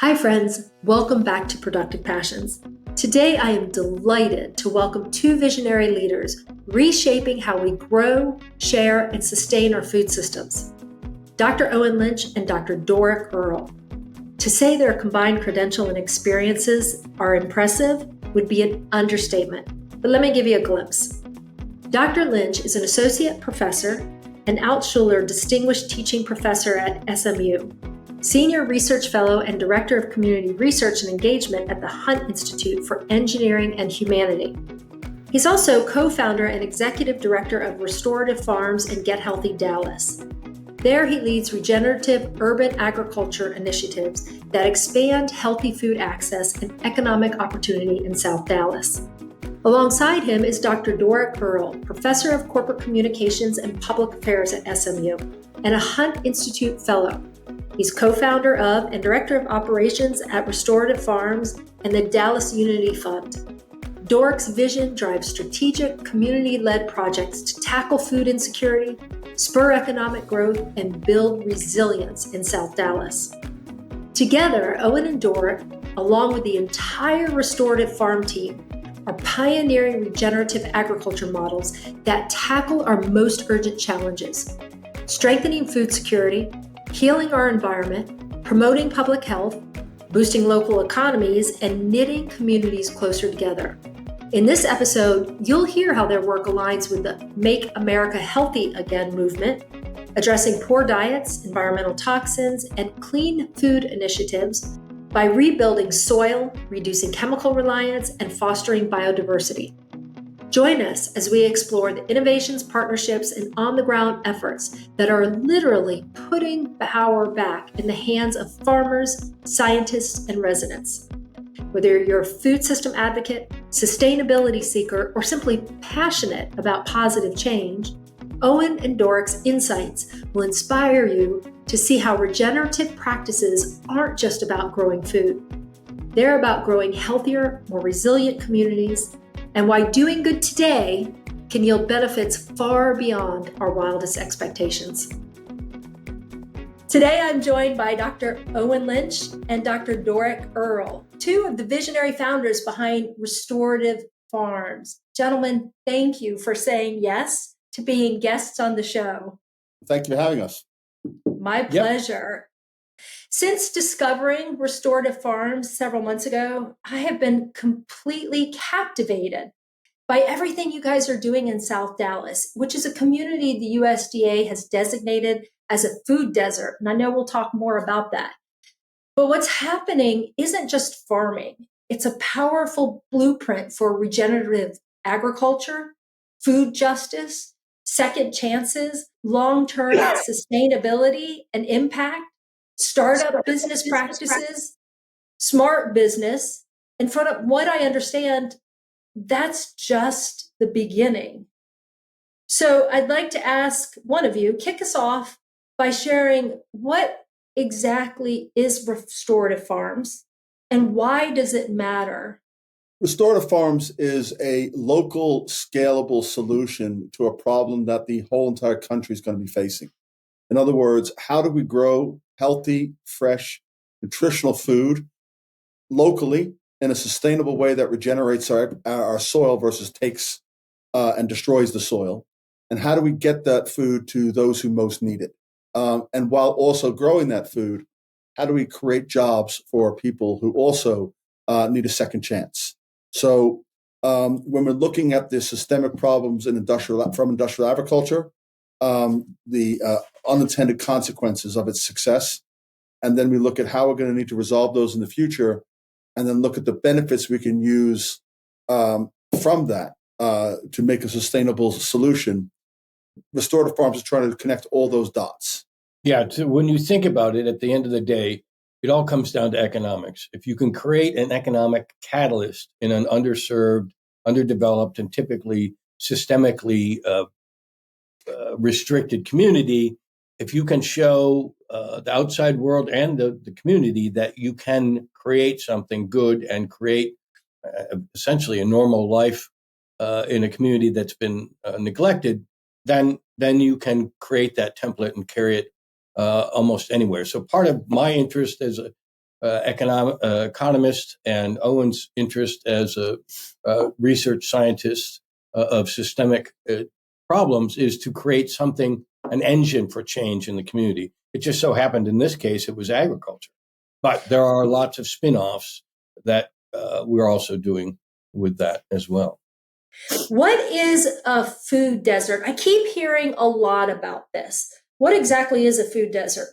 Hi, friends. Welcome back to Productive Passions. Today, I am delighted to welcome two visionary leaders reshaping how we grow, share, and sustain our food systems. Dr. Owen Lynch and Dr. Doric Earle. To say their combined credential and experiences are impressive would be an understatement, but let me give you a glimpse. Dr. Lynch is an associate professor and Altschuler Distinguished Teaching Professor at SMU, Senior Research Fellow and Director of Community Research and Engagement at the Hunt Institute for Engineering and Humanity. He's also co-founder and Executive Director of Restorative Farms and Get Healthy Dallas. There he leads regenerative urban agriculture initiatives that expand healthy food access and economic opportunity in South Dallas. Alongside him is Dr. Doric Earle, Professor of Corporate Communications and Public Affairs at SMU, and a Hunt Institute Fellow. He's co-founder of and Director of Operations at Restorative Farms and the Dallas Unity Fund. Doric's vision drives strategic, community-led projects to tackle food insecurity, spur economic growth, and build resilience in South Dallas. Together, Owen and Doric, along with the entire Restorative Farm team, are pioneering regenerative agriculture models that tackle our most urgent challenges: strengthening food security, healing our environment, promoting public health, boosting local economies, and knitting communities closer together. In this episode, you'll hear how their work aligns with the Make America Healthy Again movement, addressing poor diets, environmental toxins, and clean food initiatives by rebuilding soil, reducing chemical reliance, and fostering biodiversity. Join us as we explore the innovations, partnerships, and on-the-ground efforts that are literally putting power back in the hands of farmers, scientists, and residents. Whether you're a food system advocate, sustainability seeker, or simply passionate about positive change, Owen and Doric's insights will inspire you to see how regenerative practices aren't just about growing food. They're about growing healthier, more resilient communities, and why doing good today can yield benefits far beyond our wildest expectations. Today, I'm joined by Dr. Owen Lynch and Dr. Doric Earle, two of the visionary founders behind Restorative Farms. Gentlemen, thank you for saying yes to being guests on the show. Thank you for having us. My pleasure. Since discovering Restorative Farms several months ago, I have been completely captivated by everything you guys are doing in South Dallas, which is a community the USDA has designated as a food desert. And I know we'll talk more about that. But what's happening isn't just farming. It's a powerful blueprint for regenerative agriculture, food justice, second chances, long-term sustainability and impact, startup business practices, smart business. And from what I understand, that's just the beginning. So I'd like to ask one of you, kick us off by sharing what exactly is Restorative Farms and why does it matter? Restorative Farms is a local, scalable solution to a problem that the whole entire country is going to be facing. In other words, how do we grow healthy, fresh, nutritional food locally in a sustainable way that regenerates our soil versus takes and destroys the soil? And how do we get that food to those who most need it? And while also growing that food, how do we create jobs for people who also need a second chance? So when we're looking at the systemic problems in industrial agriculture, the unintended consequences of its success, and then we look at how we're going to need to resolve those in the future, and then look at the benefits we can use from that to make a sustainable solution. Restorative Farms is trying to connect all those dots. Yeah, when you think about it, at the end of the day, it all comes down to economics. If you can create an economic catalyst in an underserved, underdeveloped, and typically systemically restricted community, if you can show the outside world and the community that you can create something good and create essentially a normal life in a community that's been neglected, then you can create that template and carry it almost anywhere. So part of my interest as economist and Owen's interest as a research scientist of systemic problems is to create something, an engine for change in the community. It just so happened in this case it was agriculture. But there are lots of spin-offs that we're also doing with that as well. What is a food desert? I keep hearing a lot about this. What exactly is a food desert?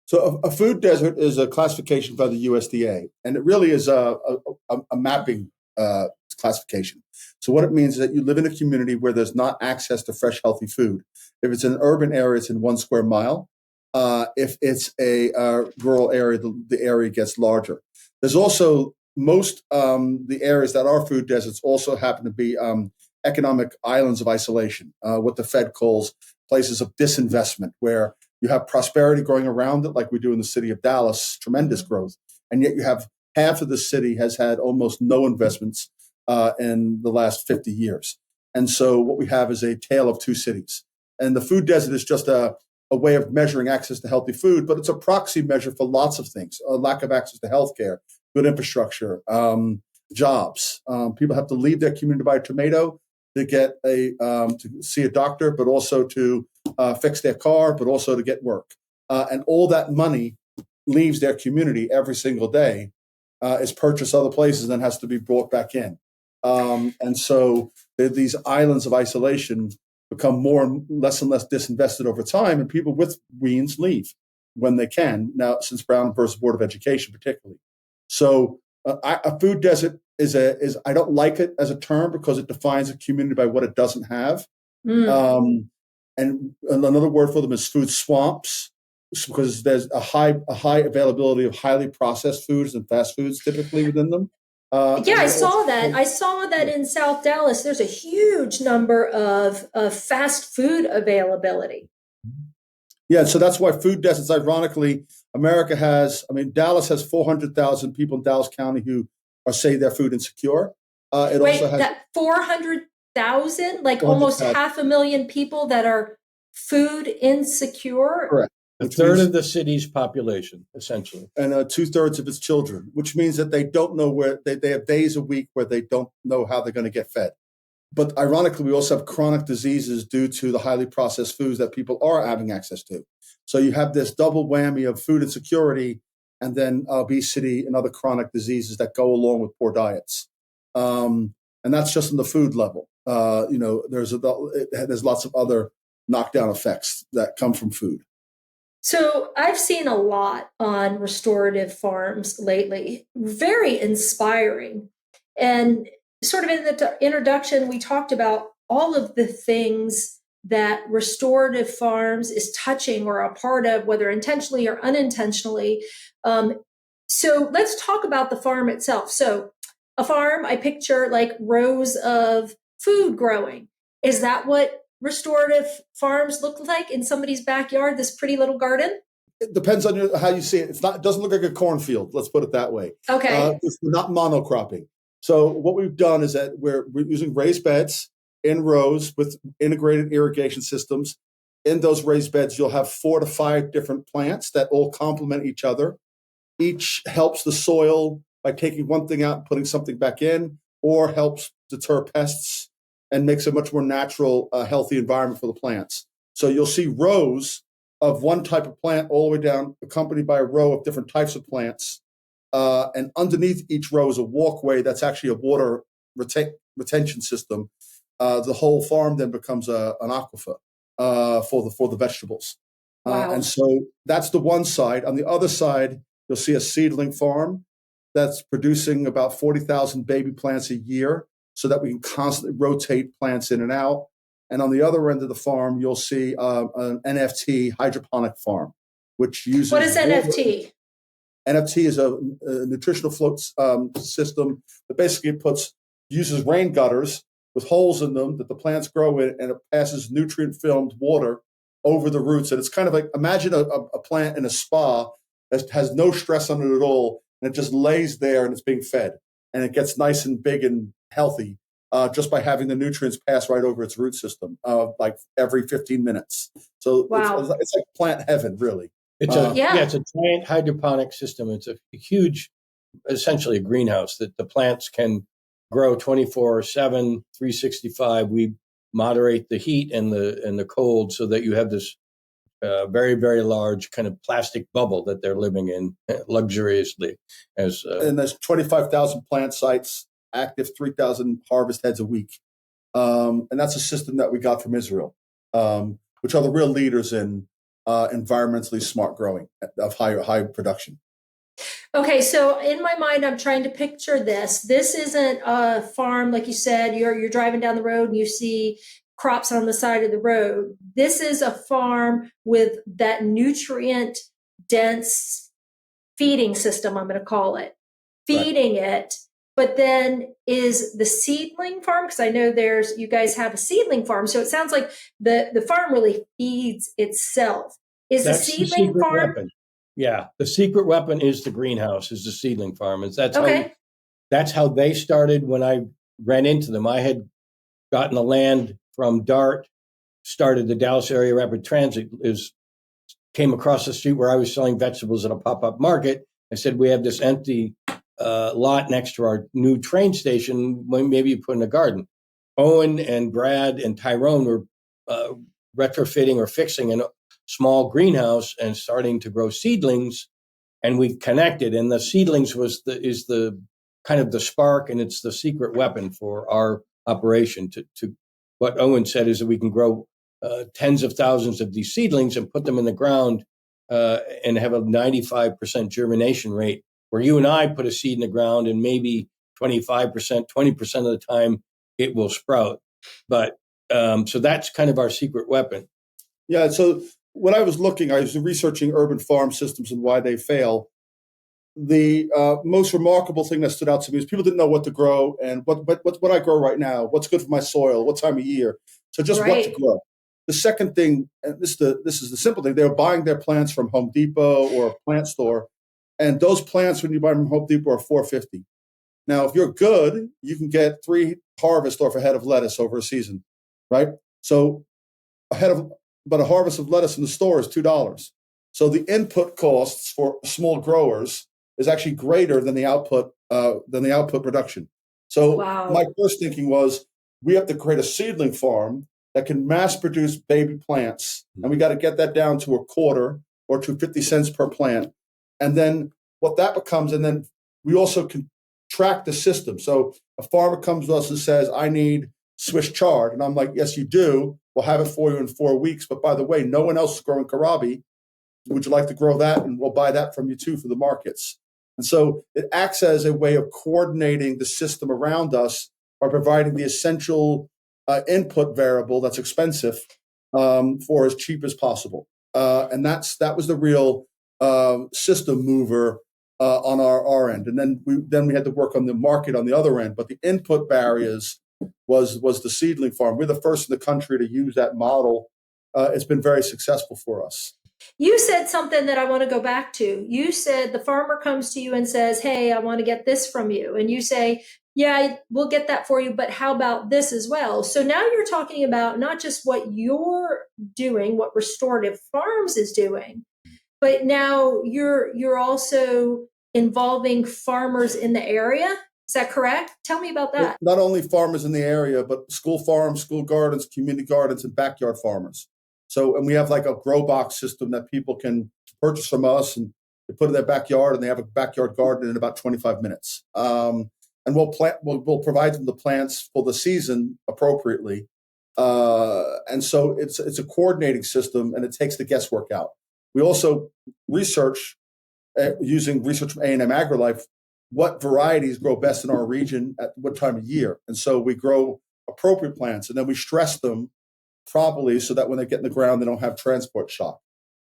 So a food desert is a classification by the USDA, and it really is a mapping classification. So what it means is that you live in a community where there's not access to fresh, healthy food. If it's an urban area, it's in 1 square mile. If it's a rural area, the area gets larger. There's also the areas that are food deserts also happen to be economic islands of isolation, what the Fed calls places of disinvestment, where you have prosperity growing around it, like we do in the city of Dallas, tremendous growth. And yet you have half of the city has had almost no investments in the last 50 years. And so what we have is a tale of two cities. And the food desert is just a way of measuring access to healthy food, but it's a proxy measure for lots of things: a lack of access to healthcare, good infrastructure, jobs. People have to leave their community to buy a tomato to get to see a doctor, but also to fix their car, but also to get work. And all that money leaves their community every single day, is purchased other places and has to be brought back in. And so these islands of isolation become less and less disinvested over time, and people with means leave when they can. Now, since Brown versus Board of Education, particularly. So a food desert is I don't like it as a term because it defines a community by what it doesn't have. And another word for them is food swamps, because there's a high availability of highly processed foods and fast foods typically within them. I saw that. I saw that in South Dallas. There's a huge number of fast food availability. Yeah, so that's why food deserts, ironically, Dallas has 400,000 people in Dallas County who say they're food insecure. That 400,000, like almost 500,000 people that are food insecure? Correct. A third of the city's population, essentially. And 2/3 of its children, which means that they don't know where, they have days a week where they don't know how they're going to get fed. But ironically, we also have chronic diseases due to the highly processed foods that people are having access to. So you have this double whammy of food insecurity and then obesity and other chronic diseases that go along with poor diets. And that's just on the food level. There's lots of other knockdown effects that come from food. So I've seen a lot on restorative farms lately, very inspiring. And sort of in the introduction, we talked about all of the things that restorative farms is touching or a part of, whether intentionally or unintentionally. So let's talk about the farm itself. So a farm, I picture like rows of food growing. Is that what restorative farms look like in somebody's backyard, this pretty little garden? It depends on how you see it. It doesn't look like a cornfield. Let's put it that way. Okay. It's not monocropping. So what we've done is that we're using raised beds in rows with integrated irrigation systems. In those raised beds, you'll have 4 to 5 different plants that all complement each other. Each helps the soil by taking one thing out and putting something back in, or helps deter pests and makes a much more natural, healthy environment for the plants. So you'll see rows of one type of plant all the way down, accompanied by a row of different types of plants. And underneath each row is a walkway that's actually a water retention system. The whole farm then becomes an aquifer for the vegetables. Wow. And so that's the one side. On the other side, you'll see a seedling farm that's producing about 40,000 baby plants a year, so that we can constantly rotate plants in and out. And on the other end of the farm, you'll see an NFT hydroponic farm, which uses— What is NFT? NFT is a nutritional float system that basically uses rain gutters with holes in them that the plants grow in, and it passes nutrient-filmed water over the roots. And it's kind of like, imagine a plant in a spa that has no stress on it at all, and it just lays there and it's being fed. And it gets nice and big and healthy just by having the nutrients pass right over its root system, like every 15 minutes. So wow. It's like plant heaven, really. Yeah. It's a giant hydroponic system. It's a huge, essentially a greenhouse that the plants can grow 24/7, 365. We moderate the heat and the cold so that you have this very, very large kind of plastic bubble that they're living in luxuriously. And there's 25,000 plant sites, active 3,000 harvest heads a week. And that's a system that we got from Israel, which are the real leaders in environmentally smart growing of high production. Okay, so in my mind, I'm trying to picture this. This isn't a farm, like you said. You're driving down the road and you see crops on the side of the road. This is a farm with that nutrient dense feeding system, I'm going to call it, feeding it. But then is the seedling farm, because I know you guys have a seedling farm. So it sounds like the farm really feeds itself. Is the seedling farm? Weapon. Yeah, the secret weapon is the greenhouse, is the seedling farm. That's how they started. When I ran into them, I had gotten the land from DART, started the Dallas Area Rapid Transit, came across the street where I was selling vegetables at a pop-up market. I said, we have this empty lot next to our new train station. Maybe you put in a garden. Owen and Brad and Tyrone were retrofitting or fixing a small greenhouse and starting to grow seedlings, and we connected. And the seedlings is the kind of the spark, and it's the secret weapon for our operation. To what Owen said is that we can grow tens of thousands of these seedlings and put them in the ground and have a 95% germination rate, where you and I put a seed in the ground and maybe 25%, 20% of the time it will sprout. But so that's kind of our secret weapon. Yeah. So when I was researching urban farm systems and why they fail. The most remarkable thing that stood out to me is people didn't know what to grow and what I grow right now, what's good for my soil, what time of year. So just what to grow. The second thing, and this is the simple thing, they were buying their plants from Home Depot or a plant store, and those plants, when you buy them from Home Depot, are $4.50. Now, if you're good, you can get 3 harvests off a head of lettuce over a season, right? So a harvest of lettuce in the store is $2. So the input costs for small growers is actually greater than the output production. So my first thinking was, we have to create a seedling farm that can mass produce baby plants, and we got to get that down to a quarter or to 50 cents per plant. And then what that becomes, and then we also can track the system. So a farmer comes to us and says, I need Swiss chard. And I'm like, yes, you do. We'll have it for you in 4 weeks. But by the way, no one else is growing kohlrabi. Would you like to grow that? And we'll buy that from you too for the markets. And so it acts as a way of coordinating the system around us by providing the essential input variable that's expensive for as cheap as possible. And that was the real system mover on our end. And then we had to work on the market on the other end. But the input barriers was the seedling farm. We're the first in the country to use that model. It's been very successful for us. You said something that I want to go back to. You said the farmer comes to you and says, hey, I want to get this from you. And you say, yeah, we'll get that for you, but how about this as well? So now you're talking about not just what you're doing, what Restorative Farms is doing, but now you're also involving farmers in the area. Is that correct? Tell me about that. Not only farmers in the area, but school farms, school gardens, community gardens, and backyard farmers. So, and we have like a grow box system that people can purchase from us, and they put in their backyard, and they have a backyard garden in about 25 minutes. And we'll provide them the plants for the season appropriately. And so it's a coordinating system, and it takes the guesswork out. We also research using research from A&M AgriLife what varieties grow best in our region at what time of year. And so we grow appropriate plants, and then we stress them properly so that when they get in the ground, they don't have transport shock.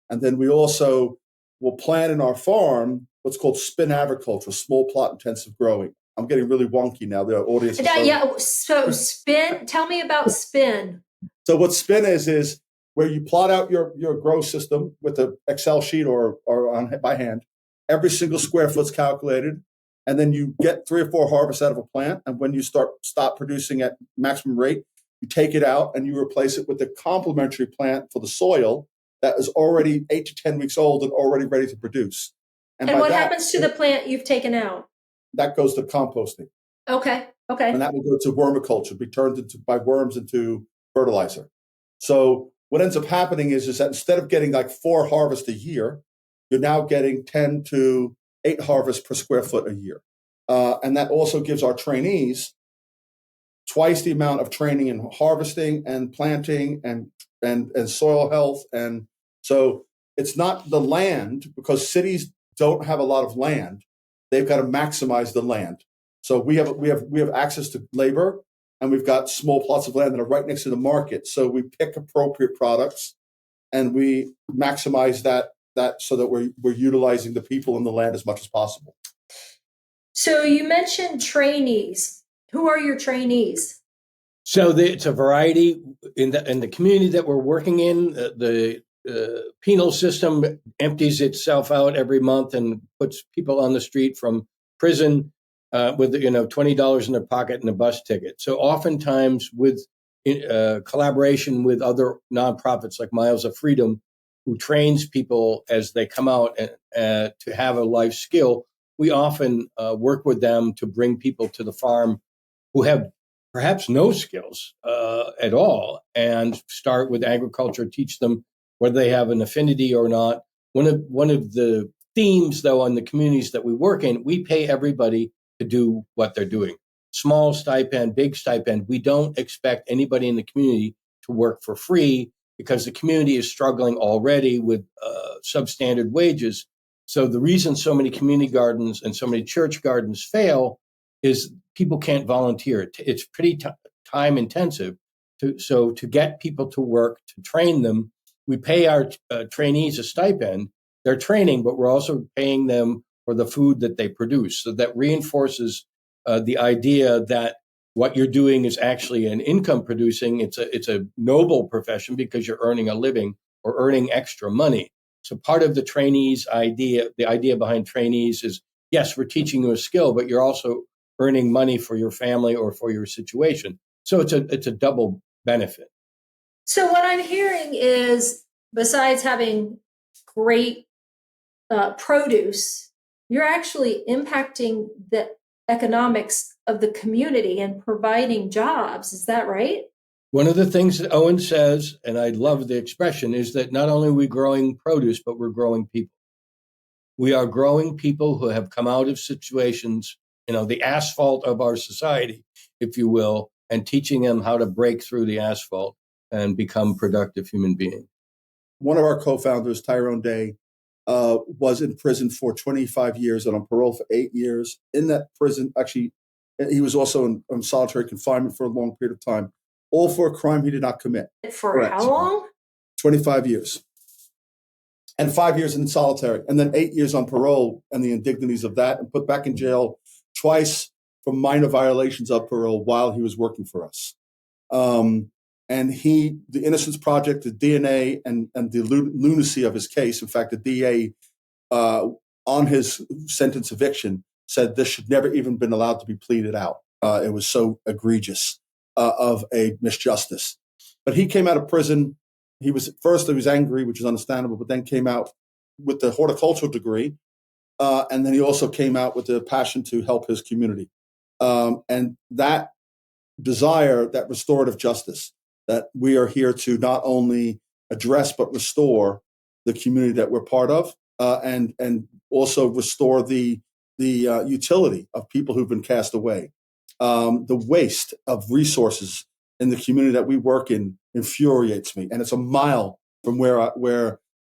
And then we also will plant in our farm what's called spin agriculture, small plot intensive growing. I'm getting really wonky now. The audience is so spin. Tell me about spin. So what spin is where you plot out your grow system with an Excel sheet or by hand. Every single square foot's calculated, and then you get 3 or 4 harvests out of a plant. And when you stop producing at maximum rate, you take it out and you replace it with a complementary plant for the soil that is already 8 to 10 weeks old and already ready to produce. And what happens to the plant you've taken out? That goes to composting. Okay. And that will go to wormiculture, be turned by worms into fertilizer. So what ends up happening is that instead of getting like 4 harvests a year, you're now getting 10 to 8 harvests per square foot a year. And that also gives our trainees twice the amount of training in harvesting and planting and soil health. And so it's not the land, because cities don't have a lot of land. They've got to maximize the land. So we have access to labor, and we've got small plots of land that are right next to the market. So we pick appropriate products, and we maximize that so that we're utilizing the people and the land as much as possible. So you mentioned trainees. Who are your trainees? So it's a variety in the community that we're working in. The penal system empties itself out every month and puts people on the street from prison with $20 in their pocket and a bus ticket. So oftentimes with collaboration with other nonprofits like Miles of Freedom, who trains people as they come out to have a life skill, we often work with them to bring people to the farm who have perhaps no skills at all, and start with agriculture, teach them whether they have an affinity or not. One of the themes, though, on the communities that we work in, we pay everybody to do what they're doing. Small stipend, big stipend. We don't expect anybody in the community to work for free, because the community is struggling already with substandard wages. So the reason so many community gardens and so many church gardens fail is people can't volunteer. It's pretty time intensive. So to get people to work, to train them, we pay our trainees a stipend. They're training, but we're also paying them for the food that they produce. So that reinforces the idea that what you're doing is actually an income producing. It's a noble profession because you're earning a living or earning extra money. So part of the trainees idea, the idea behind trainees is, yes, we're teaching you a skill, but you're also earning money for your family or for your situation. So it's a double benefit. So what I'm hearing is, besides having great produce, you're actually impacting the economics of the community and providing jobs. Is that right? One of the things that Owen says, and I love the expression, is that not only are we growing produce, but we're growing people. We are growing people who have come out of situations, the asphalt of our society, if you will, and teaching them how to break through the asphalt and become productive human beings. One of our co-founders, Tyrone Day, was in prison for 25 years and on parole for 8 years. In that prison, actually, he was also in solitary confinement for a long period of time, all for a crime he did not commit. For Correct. How long? 25 years. And 5 years in solitary, and then 8 years on parole, and the indignities of that, and put back in jail twice for minor violations of parole while he was working for us. And the Innocence Project, the DNA, and the lunacy of his case. In fact, the DA on his sentence eviction said this should never even been allowed to be pleaded out. It was so egregious of a misjustice. But he came out of prison. He was angry, which is understandable, but then came out with the horticultural degree. And then he also came out with the passion to help his community. And that desire, that restorative justice, that we are here to not only address, but restore the community that we're part of, and also restore the utility of people who've been cast away. The waste of resources in the community that we work in infuriates me, and it's a mile from where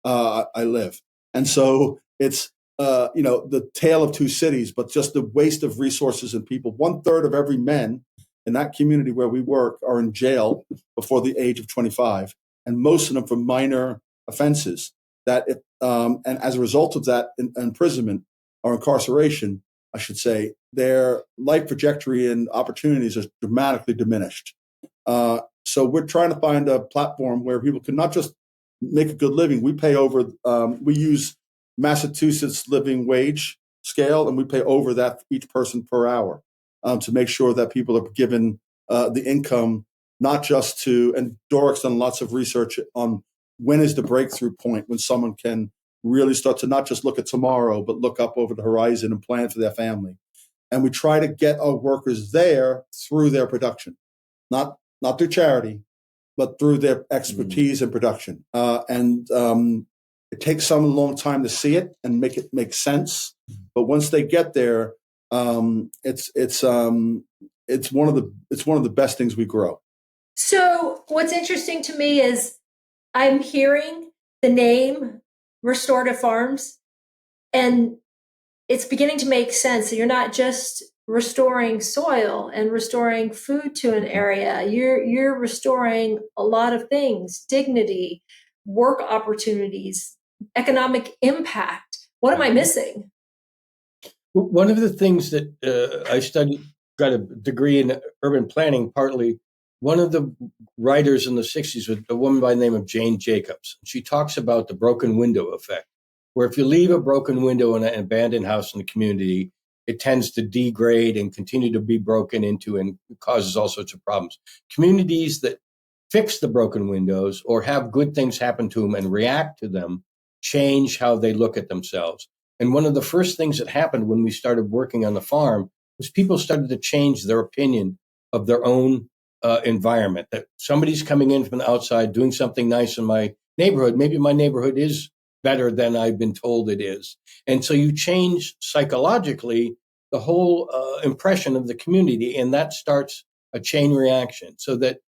I live. And so it's the tale of two cities, but just the waste of resources and people. 1/3 of every man in that community where we work are in jail before the age of 25, and most of them for minor offenses. And as a result of that imprisonment or incarceration, I should say, their life trajectory and opportunities are dramatically diminished. So we're trying to find a platform where people can not just make a good living. We pay over. We use Massachusetts living wage scale, and we pay over that for each person per hour. To make sure that people are given the income, not just to, and Doric's done lots of research on when is the breakthrough point when someone can really start to not just look at tomorrow, but look up over the horizon and plan for their family. And we try to get our workers there through their production, not through charity, but through their expertise in production. It takes some a long time to see it and make it make sense. But once they get there, it's one of the best things we grow. So what's interesting to me is I'm hearing the name Restorative Farms, and it's beginning to make sense. So you're not just restoring soil and restoring food to an area. You're restoring a lot of things: dignity, work opportunities, economic impact. What am I missing? One of the things that I studied, got a degree in urban planning, partly. One of the writers in the 60s was a woman by the name of Jane Jacobs. She talks about the broken window effect, where if you leave a broken window in an abandoned house in the community, it tends to degrade and continue to be broken into and causes all sorts of problems. Communities that fix the broken windows or have good things happen to them and react to them change how they look at themselves. And one of the first things that happened when we started working on the farm was people started to change their opinion of their own environment, that somebody's coming in from the outside doing something nice in my neighborhood. Maybe my neighborhood is better than I've been told it is. And so you change psychologically the whole impression of the community, and that starts a chain reaction, so that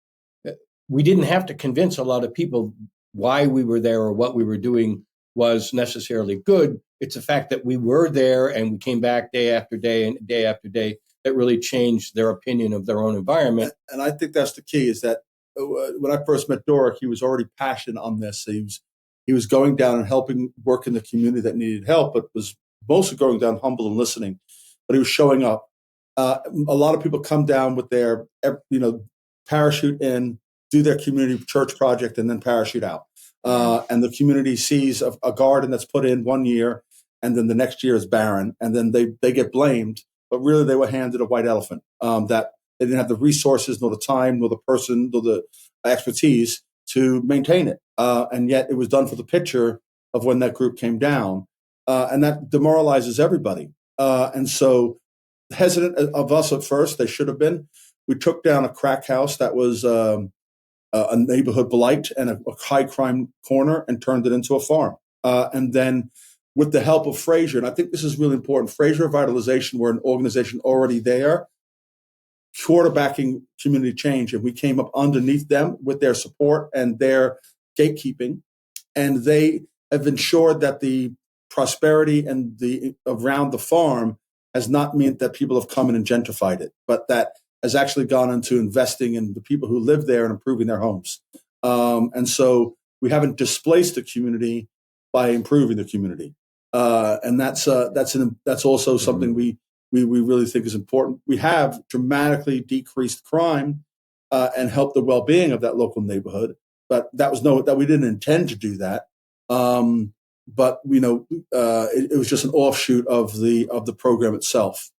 we didn't have to convince a lot of people why we were there or what we were doing was necessarily good. It's the fact that we were there and we came back day after day and day after day that really changed their opinion of their own environment. And I think that's the key, is that when I first met Doric, he was already passionate on this. He was going down and helping work in the community that needed help, but was mostly going down humble and listening. But he was showing up. A lot of people come down with their, parachute in, do their community church project, and then parachute out. And the community sees a garden that's put in 1 year, and then the next year is barren, and then they get blamed. But really, they were handed a white elephant, that they didn't have the resources, nor the time, nor the person, nor the expertise to maintain it. And yet it was done for the picture of when that group came down. And that demoralizes everybody. And so hesitant of us at first, they should have been. We took down a crack house that was a neighborhood blight and a high crime corner, and turned it into a farm. And then with the help of Fraser, and I think this is really important, Fraser Revitalization were an organization already there, quarterbacking community change. And we came up underneath them with their support and their gatekeeping. And they have ensured that the prosperity and the around the farm has not meant that people have come in and gentrified it, but that has actually gone into investing in the people who live there and improving their homes. And so we haven't displaced the community by improving the community. And that's also something we really think is important. We have dramatically decreased crime and helped the well-being of that local neighborhood, but that we didn't intend to do that. But it was just an offshoot of the program itself.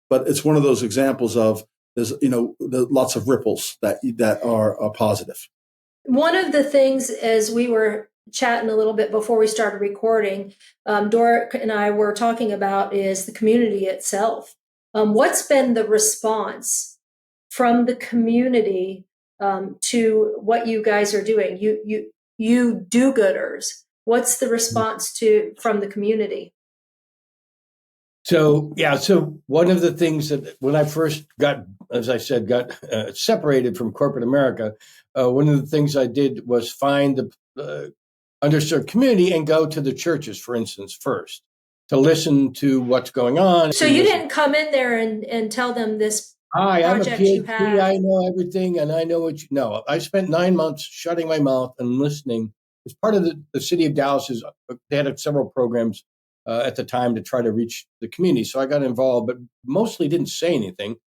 But it's one of those examples of there's lots of ripples that are positive. One of the things, as we were chatting a little bit before we started recording, Doric and I were talking about is the community itself. What's been the response from the community to what you guys are doing? You do-gooders. What's the response from the community? So one of the things that when I first got separated from corporate America, one of the things I did was find the underserved community and go to the churches, for instance, first to listen to what's going on. So you didn't come in there and tell them this Hi, I'm a project you PhD, had. I know everything, and I know what you know. I spent 9 months shutting my mouth and listening. As part of the city of Dallas, they had several programs at the time to try to reach the community. So I got involved, but mostly didn't say anything.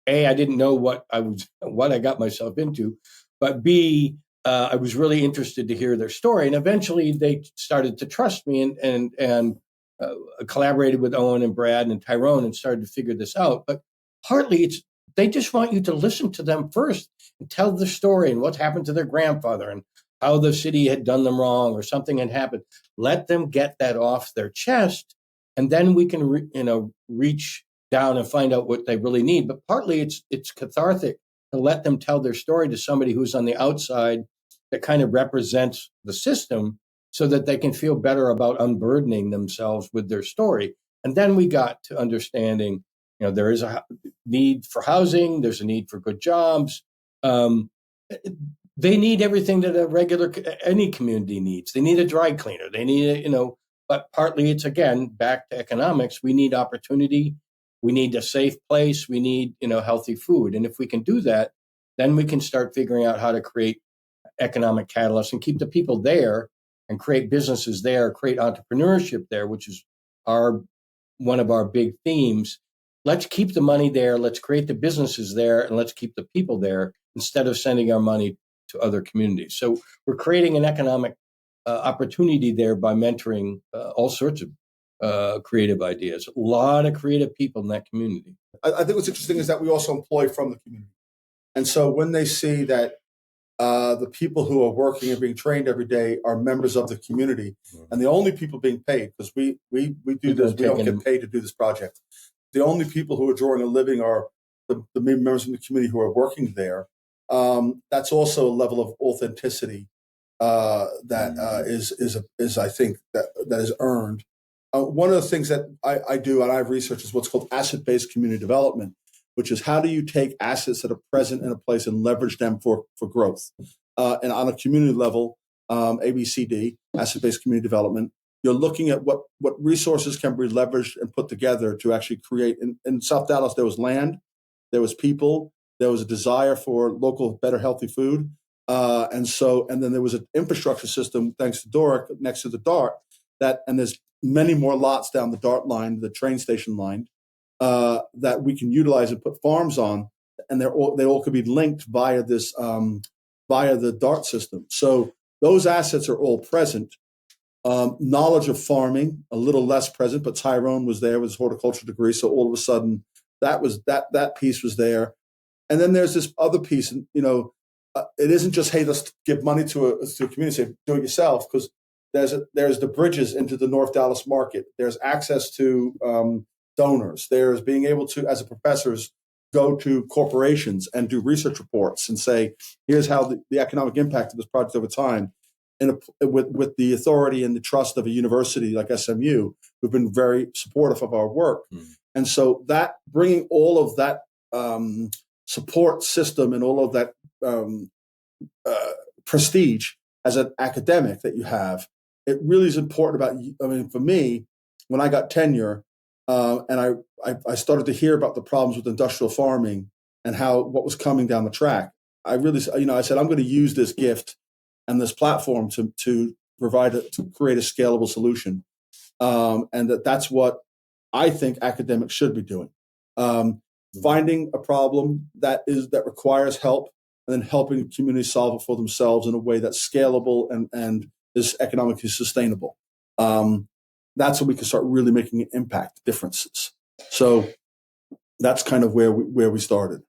A, I didn't know what I got myself into, but B, I was really interested to hear their story. And eventually they started to trust me and collaborated with Owen and Brad and Tyrone and started to figure this out. But partly they just want you to listen to them first and tell the story and what happened to their grandfather and how the city had done them wrong or something had happened. Let them get that off their chest, and then we can reach down and find out what they really need. But partly it's cathartic to let them tell their story to somebody who's on the outside that kind of represents the system, so that they can feel better about unburdening themselves with their story. And then we got to understanding, there is a need for housing, there's a need for good jobs. They need everything that any community needs. They need a dry cleaner. They need but partly it's, again, back to economics. We need opportunity. We need a safe place. We need, healthy food. And if we can do that, then we can start figuring out how to create economic catalysts and keep the people there and create businesses there, create entrepreneurship there, which is one of our big themes. Let's keep the money there. Let's create the businesses there, and let's keep the people there instead of sending our money to other communities. So we're creating an economic opportunity there by mentoring all sorts of creative ideas. A lot of creative people in that community. I think what's interesting is that we also employ from the community. And so when they see that the people who are working and being trained every day are members of the community, and the only people being paid, because we do this, we don't get paid to do this project. The only people who are drawing a living are the members of the community who are working there. That's also a level of authenticity that is I think that is earned. One of the things that I do and I've researched is what's called asset-based community development, which is how do you take assets that are present in a place and leverage them for growth. And on a community level, ABCD, asset-based community development, you're looking at what resources can be leveraged and put together to actually create. In South Dallas, there was land, there was people, there was a desire for local, better, healthy food. And then there was an infrastructure system, thanks to Doric, next to the DART, and there's many more lots down the DART line, the train station line, that we can utilize and put farms on, and they all could be linked via the DART system. So those assets are all present. Knowledge of farming, a little less present, but Tyrone was there with his horticulture degree, so all of a sudden that piece was there. And then there's this other piece, and it isn't just, hey, let's give money to a community, say do it yourself, because there's the bridges into the North Dallas market. There's access to donors. There's being able to, as a professors, go to corporations and do research reports and say, here's how the economic impact of this project over time, and with the authority and the trust of a university like SMU, who've been very supportive of our work. And so that bringing all of that support system and all of that prestige as an academic that you have, it really is important for me, when I got tenure, and I started to hear about the problems with industrial farming and what was coming down the track, I said, I'm going to use this gift and this platform to create a scalable solution. And that's what I think academics should be doing. Finding a problem that requires help, and then helping the community solve it for themselves in a way that's scalable and is economically sustainable. That's when we can start really making an impact, differences. So that's kind of where we started.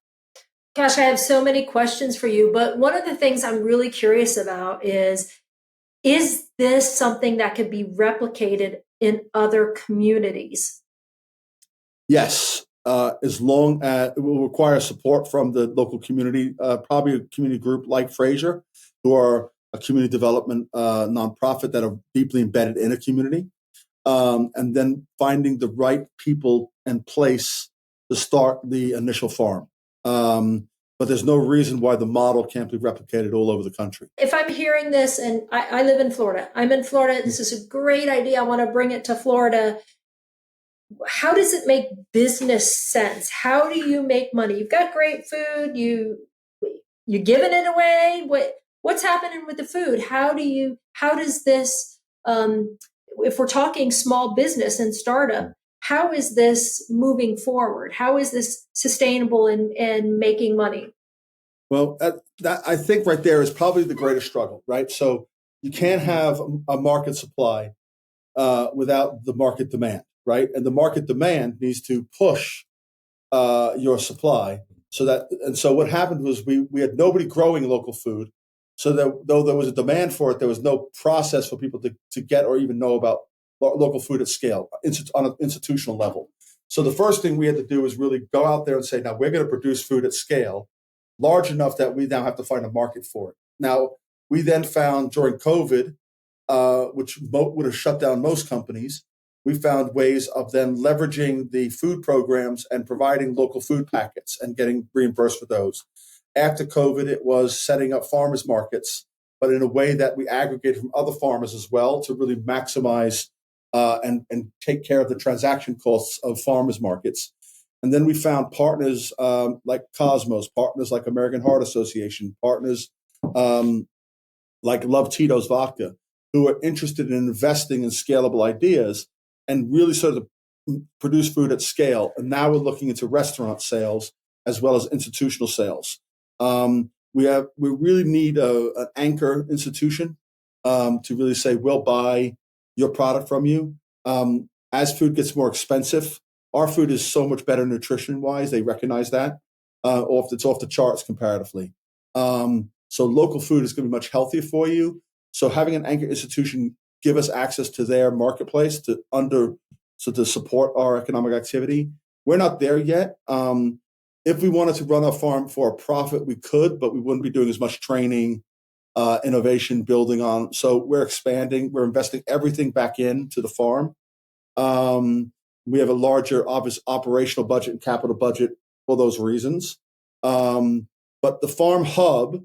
Gosh, I have so many questions for you, but one of the things I'm really curious about is this something that could be replicated in other communities? Yes, as long as it will require support from the local community, probably a community group like Fraser, who are a community development nonprofit that are deeply embedded in a community, and then finding the right people and place to start the initial farm. But there's no reason why the model can't be replicated all over the country. If I'm hearing this, and I live in Florida, I'm in Florida, this is a great idea, I want to bring it to Florida. How does it make business sense? How do you make money? You've got great food, you're giving it away. What's happening with the food? How does this, if we're talking small business and startup, how is this moving forward? How is this sustainable and making money? Well, that I think right there is probably the greatest struggle, right? So you can't have a market supply without the market demand, right? And the market demand needs to push your supply. So what happened was we had nobody growing local food. So that though there was a demand for it, there was no process for people to get or even know about local food at scale on an institutional level. So the first thing we had to do was really go out there and say, now we're going to produce food at scale, large enough that we now have to find a market for it. Now, we then found during COVID, which would have shut down most companies, we found ways of then leveraging the food programs and providing local food packets and getting reimbursed for those. After COVID, it was setting up farmers markets, but in a way that we aggregated from other farmers as well to really maximize and take care of the transaction costs of farmers markets. And then we found partners like Cosmos, partners like American Heart Association, partners like Love Tito's Vodka, who are interested in investing in scalable ideas and really sort of produce food at scale. And now we're looking into restaurant sales as well as institutional sales. We really need an anchor institution to really say, we'll buy your product from you. As food gets more expensive, our food is so much better nutrition-wise. They recognize that. It's off the charts comparatively. So local food is going to be much healthier for you. So having an anchor institution give us access to their marketplace to support our economic activity. We're not there yet. If we wanted to run our farm for a profit, we could, but we wouldn't be doing as much training, innovation, building on. So we're expanding. We're investing everything back into the farm. We have a larger, obvious operational budget and capital budget for those reasons. But the farm hub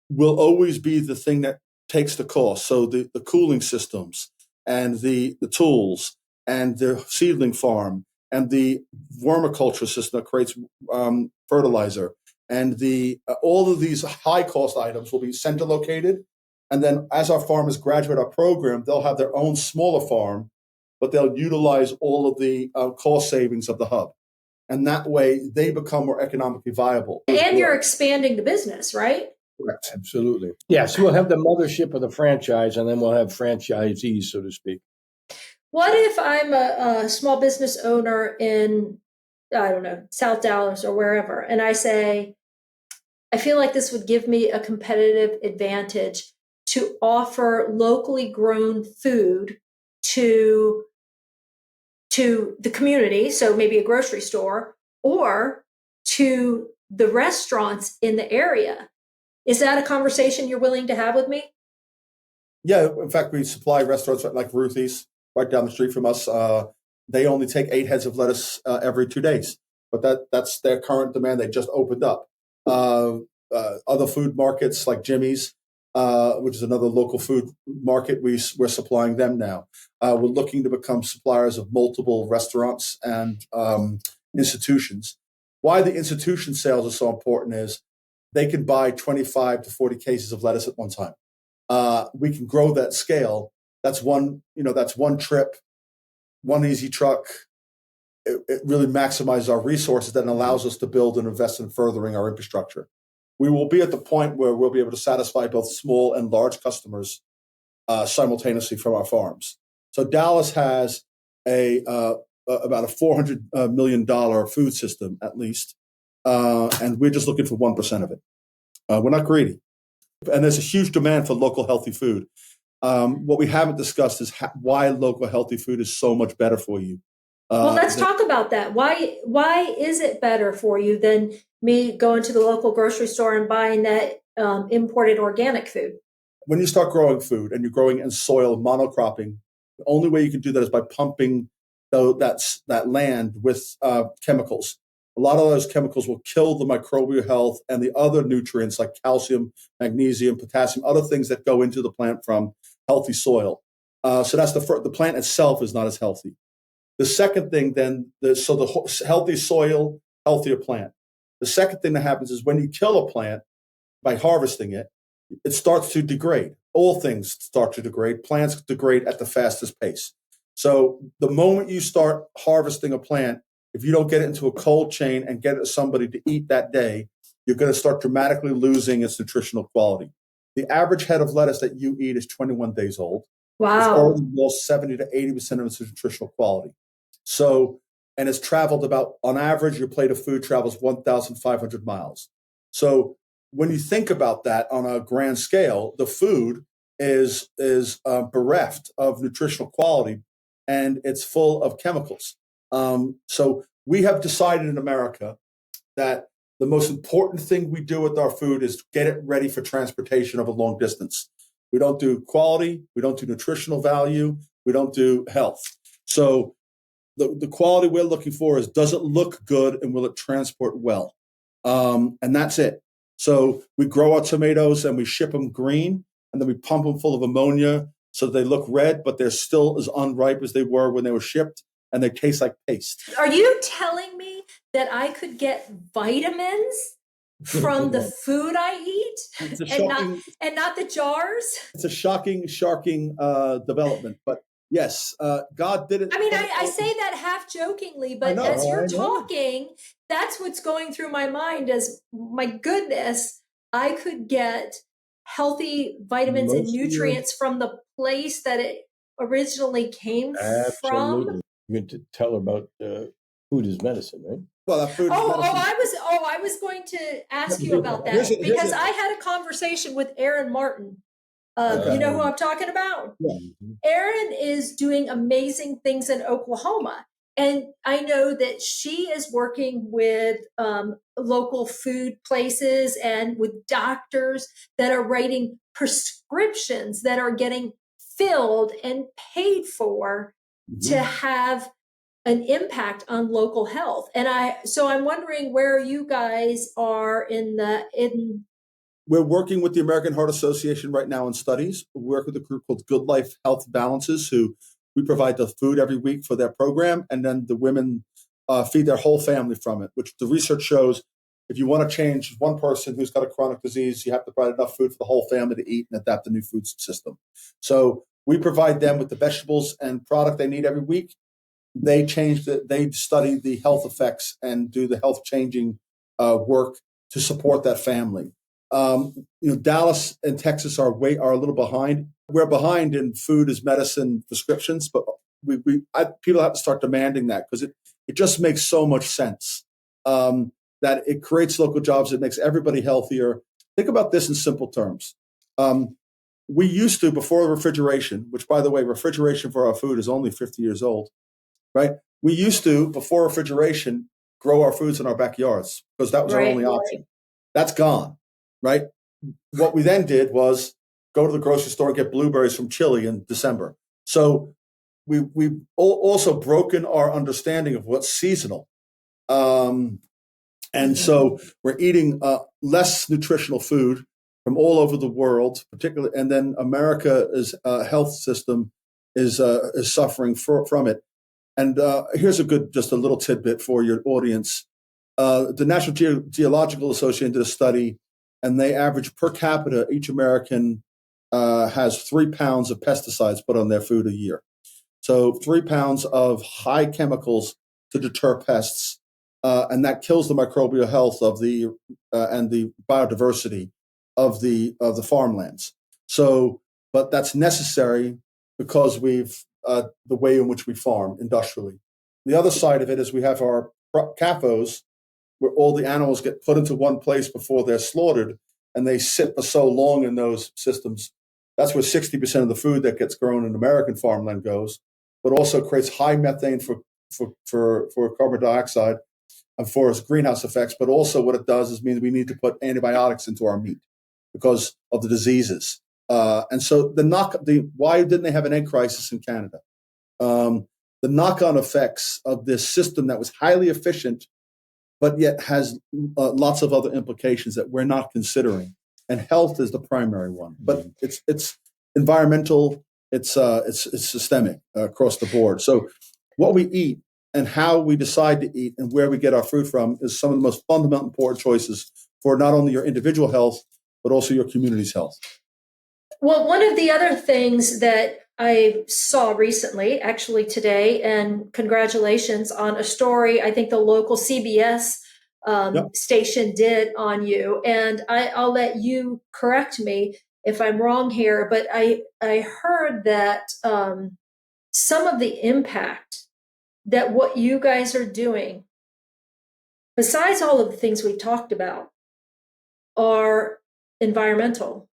will always be the thing that takes the cost. So the cooling systems and the tools and the seedling farm and the vermiculture system that creates fertilizer and all of these high cost items will be center located. And then as our farmers graduate our program, they'll have their own smaller farm, but they'll utilize all of the cost savings of the hub. And that way they become more economically viable. And you're expanding the business, right? Correct. Absolutely. Yeah, so we'll have the mothership of the franchise, and then we'll have franchisees, so to speak. What if I'm a small business owner in, I don't know, South Dallas or wherever, and I say, I feel like this would give me a competitive advantage to offer locally grown food to the community, so maybe a grocery store, or to the restaurants in the area. Is that a conversation you're willing to have with me? Yeah, in fact, we supply restaurants like Ruthie's right down the street from us. They only take 8 heads of lettuce every 2 days, but that's their current demand. They just opened up. Other food markets like Jimmy's, which is another local food market, we're supplying them now. We're looking to become suppliers of multiple restaurants and institutions. Why the institution sales are so important is they can buy 25 to 40 cases of lettuce at one time. We can grow that scale. That's one trip, one easy truck. It really maximizes our resources that allows us to build and invest in furthering our infrastructure. We will be at the point where we'll be able to satisfy both small and large customers simultaneously from our farms. So Dallas has about a $400 million food system at least, and we're just looking for 1% of it. We're not greedy. And there's a huge demand for local healthy food. What we haven't discussed is why local healthy food is so much better for you. Well, let's talk about that. Why is it better for you than me going to the local grocery store and buying that imported organic food? When you start growing food and you're growing in soil monocropping, the only way you can do that is by pumping that land with chemicals. A lot of those chemicals will kill the microbial health and the other nutrients like calcium, magnesium, potassium, other things that go into the plant from healthy soil. So that's the plant itself is not as healthy. The second thing then, the healthy soil, healthier plant. The second thing that happens is when you kill a plant by harvesting it, it starts to degrade. All things start to degrade. Plants degrade at the fastest pace. So the moment you start harvesting a plant, if you don't get it into a cold chain and get it to somebody to eat that day, you're going to start dramatically losing its nutritional quality. The average head of lettuce that you eat is 21 days old. Wow. It's already lost 70 to 80% of its nutritional quality. So, and it's traveled about, on average, your plate of food travels 1,500 miles. So when you think about that on a grand scale, the food is bereft of nutritional quality, and it's full of chemicals. So we have decided in America that the most important thing we do with our food is get it ready for transportation of a long distance. We don't do quality, we don't do nutritional value, we don't do health. So the quality we're looking for is, does it look good and will it transport well? And that's it. So we grow our tomatoes and we ship them green, and then we pump them full of ammonia so they look red, but they're still as unripe as they were when they were shipped, and they taste like paste. Are you telling me that I could get vitamins from the food I eat and not the jars? It's a shocking development, but yes, God did it. I mean, I say that half jokingly, but as you're talking, that's what's going through my mind as, my goodness, I could get healthy vitamins and nutrients from the place that it originally came from. You're going to tell her about food is medicine, right? Well, that food. I was going to ask you about that because I had a conversation with Aaron Martin. You know who I'm talking about? Yeah. Aaron is doing amazing things in Oklahoma. And I know that she is working with local food places and with doctors that are writing prescriptions that are getting filled and paid for to have an impact on local health. And I'm wondering where you guys are in. We're working with the American Heart Association right now in studies. We work with a group called Good Life Health Balances, who we provide the food every week for their program, and then the women feed their whole family from it, which the research shows if you want to change one person who's got a chronic disease, you have to provide enough food for the whole family to eat and adapt the new food system. So we provide them with the vegetables and product they need every week. They study the health effects and do the health changing work to support that family. Dallas and Texas are a little behind. We're behind in food as medicine prescriptions, but people have to start demanding that, because it just makes so much sense. That it creates local jobs. It makes everybody healthier. Think about this in simple terms. We used to, before refrigeration, which, by the way, refrigeration for our food is only 50 years old, right? We used to, before refrigeration, grow our foods in our backyards because that was our only option. That's gone, right? What we then did was go to the grocery store and get blueberries from Chile in December. So we've also broken our understanding of what's seasonal. And so we're eating less nutritional food from all over the world, particularly, and then America's health system is suffering from it. And here's just a little tidbit for your audience. The National Geological Association did a study, and they average per capita, each American has 3 pounds of pesticides put on their food a year. So 3 pounds of high chemicals to deter pests. And that kills the microbial health of and the biodiversity of the farmlands. So, but that's necessary because we've the way in which we farm industrially. The other side of it is we have our CAFOs, where all the animals get put into one place before they're slaughtered, and they sit for so long in those systems. That's where 60% of the food that gets grown in American farmland goes, but also creates high methane for carbon dioxide and for its greenhouse effects. But also what it does is mean we need to put antibiotics into our meat because of the diseases. And so why didn't they have an egg crisis in Canada? The knock-on effects of this system that was highly efficient, but yet has lots of other implications that we're not considering. And health is the primary one, but it's environmental, it's systemic across the board. So what we eat and how we decide to eat and where we get our food from is some of the most fundamental important choices for not only your individual health, but also your community's health. Well, one of the other things that I saw recently, actually today, and congratulations on a story I think the local CBS station did on you. And I'll let you correct me if I'm wrong here, but I heard that some of the impact that what you guys are doing, besides all of the things we talked about, are environmental,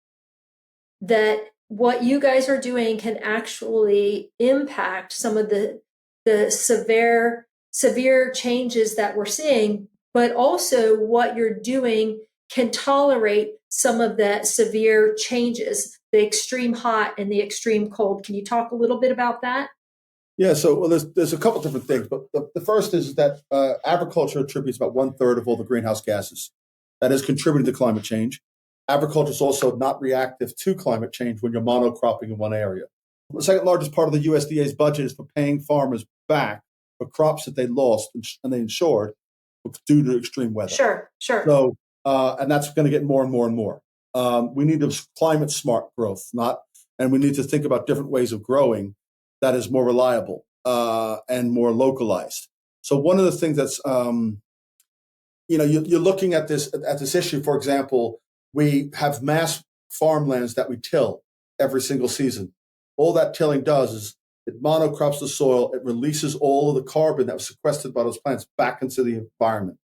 that what you guys are doing can actually impact some of the severe changes that we're seeing, but also what you're doing can tolerate some of the severe changes, the extreme hot and the extreme cold. Can you talk a little bit about that? Yeah, so there's a couple different things, but the first is that agriculture attributes about 1/3 of all the greenhouse gases that is contributing to climate change. Agriculture is also not reactive to climate change when you're monocropping in one area. The second largest part of the USDA's budget is for paying farmers back for crops that they lost and they insured due to extreme weather. Sure. So, and that's going to get more and more and more. We need a climate smart growth, and we need to think about different ways of growing that is more reliable and more localized. So, one of the things that's, you're looking at this issue. For example, we have mass farmlands that we till every single season. All that tilling does is it monocrops the soil. It releases all of the carbon that was sequestered by those plants back into the environment.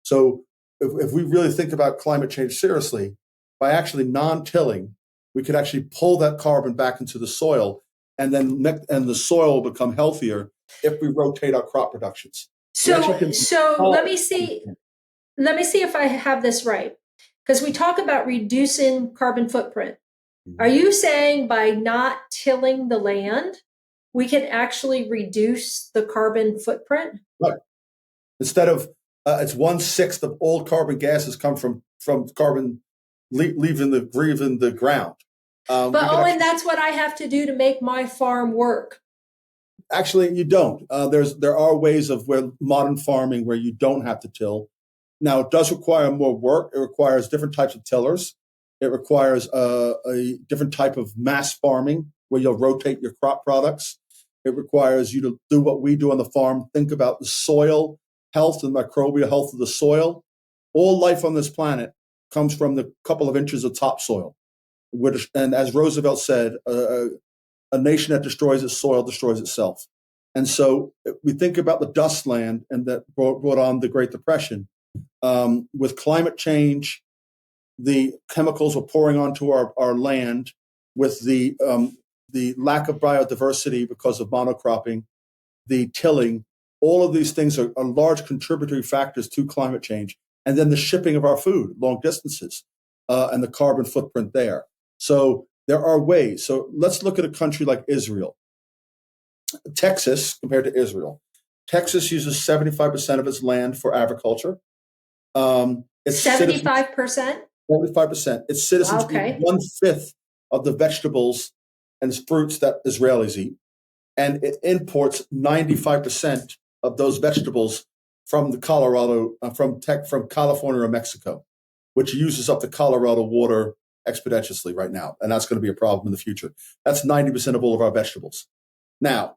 So if we really think about climate change seriously, by actually non-tilling, we could actually pull that carbon back into the soil, and the soil will become healthier if we rotate our crop productions. So let me see if I have this right, because we talk about reducing carbon footprint. Are you saying by not tilling the land, we can actually reduce the carbon footprint? Right. Instead of it's 1/6 of all carbon gases come from carbon leaving the ground. And that's what I have to do to make my farm work. Actually, you don't. There are ways of modern farming where you don't have to till. Now, it does require more work. It requires different types of tillers. It requires a different type of mass farming where you'll rotate your crop products. It requires you to do what we do on the farm. Think about the soil health and microbial health of the soil. All life on this planet comes from the couple of inches of topsoil. And as Roosevelt said, a nation that destroys its soil destroys itself. And so we think about the dust land, and that brought on the Great Depression. With climate change, the chemicals we're pouring onto our land, with the lack of biodiversity because of monocropping, the tilling, all of these things are large contributory factors to climate change. And then the shipping of our food long distances and the carbon footprint there. So there are ways. So let's look at a country like Israel. Texas, compared to Israel. Texas uses 75% of its land for agriculture. It's 75%? 75%. Its citizens eat 1/5 of the vegetables and fruits that Israelis eat. And it imports 95% of those vegetables from from California or Mexico, which uses up the Colorado water exponentially right now. And that's going to be a problem in the future. That's 90% of all of our vegetables. Now,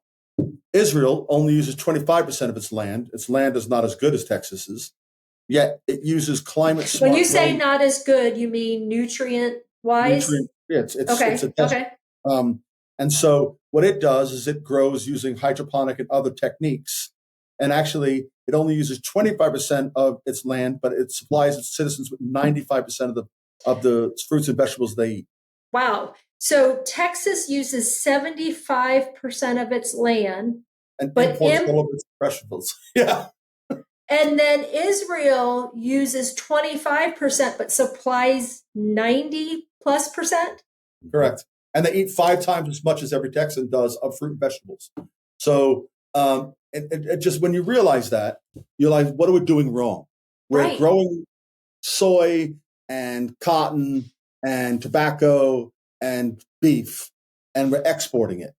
Israel only uses 25% of its land. Its land is not as good as Texas's, yet it uses climate smart. When you say not as good, you mean nutrient-wise? It's okay. a desert. And so what it does is it grows using hydroponic and other techniques. And actually, it only uses 25% of its land, but it supplies its citizens with 95% of the fruits and vegetables they eat. Wow. So Texas uses 75% of its land, and imports all of its vegetables. Yeah. And then Israel uses 25%, but supplies 90+%? Correct. And they eat 5 times as much as every Texan does of fruit and vegetables. So it just, when you realize that, you're like, what are we doing wrong? We're growing soy and cotton and tobacco and beef, and we're exporting it.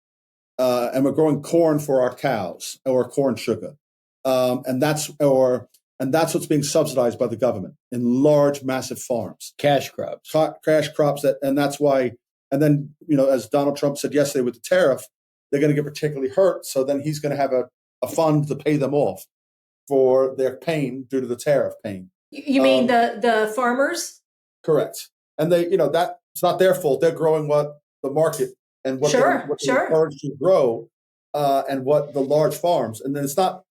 And we're growing corn for our cows, or corn sugar. And that's what's being subsidized by the government in large, massive farms. Cash crops. Cash crops. And that's why, and then, as Donald Trump said yesterday with the tariff, they're going to get particularly hurt. So then he's going to have a fund to pay them off for their pain due to the tariff pain. You mean the farmers? Correct. And they, it's not their fault. They're growing what the market and what they're encouraged to grow, and what the large farms. And then it's not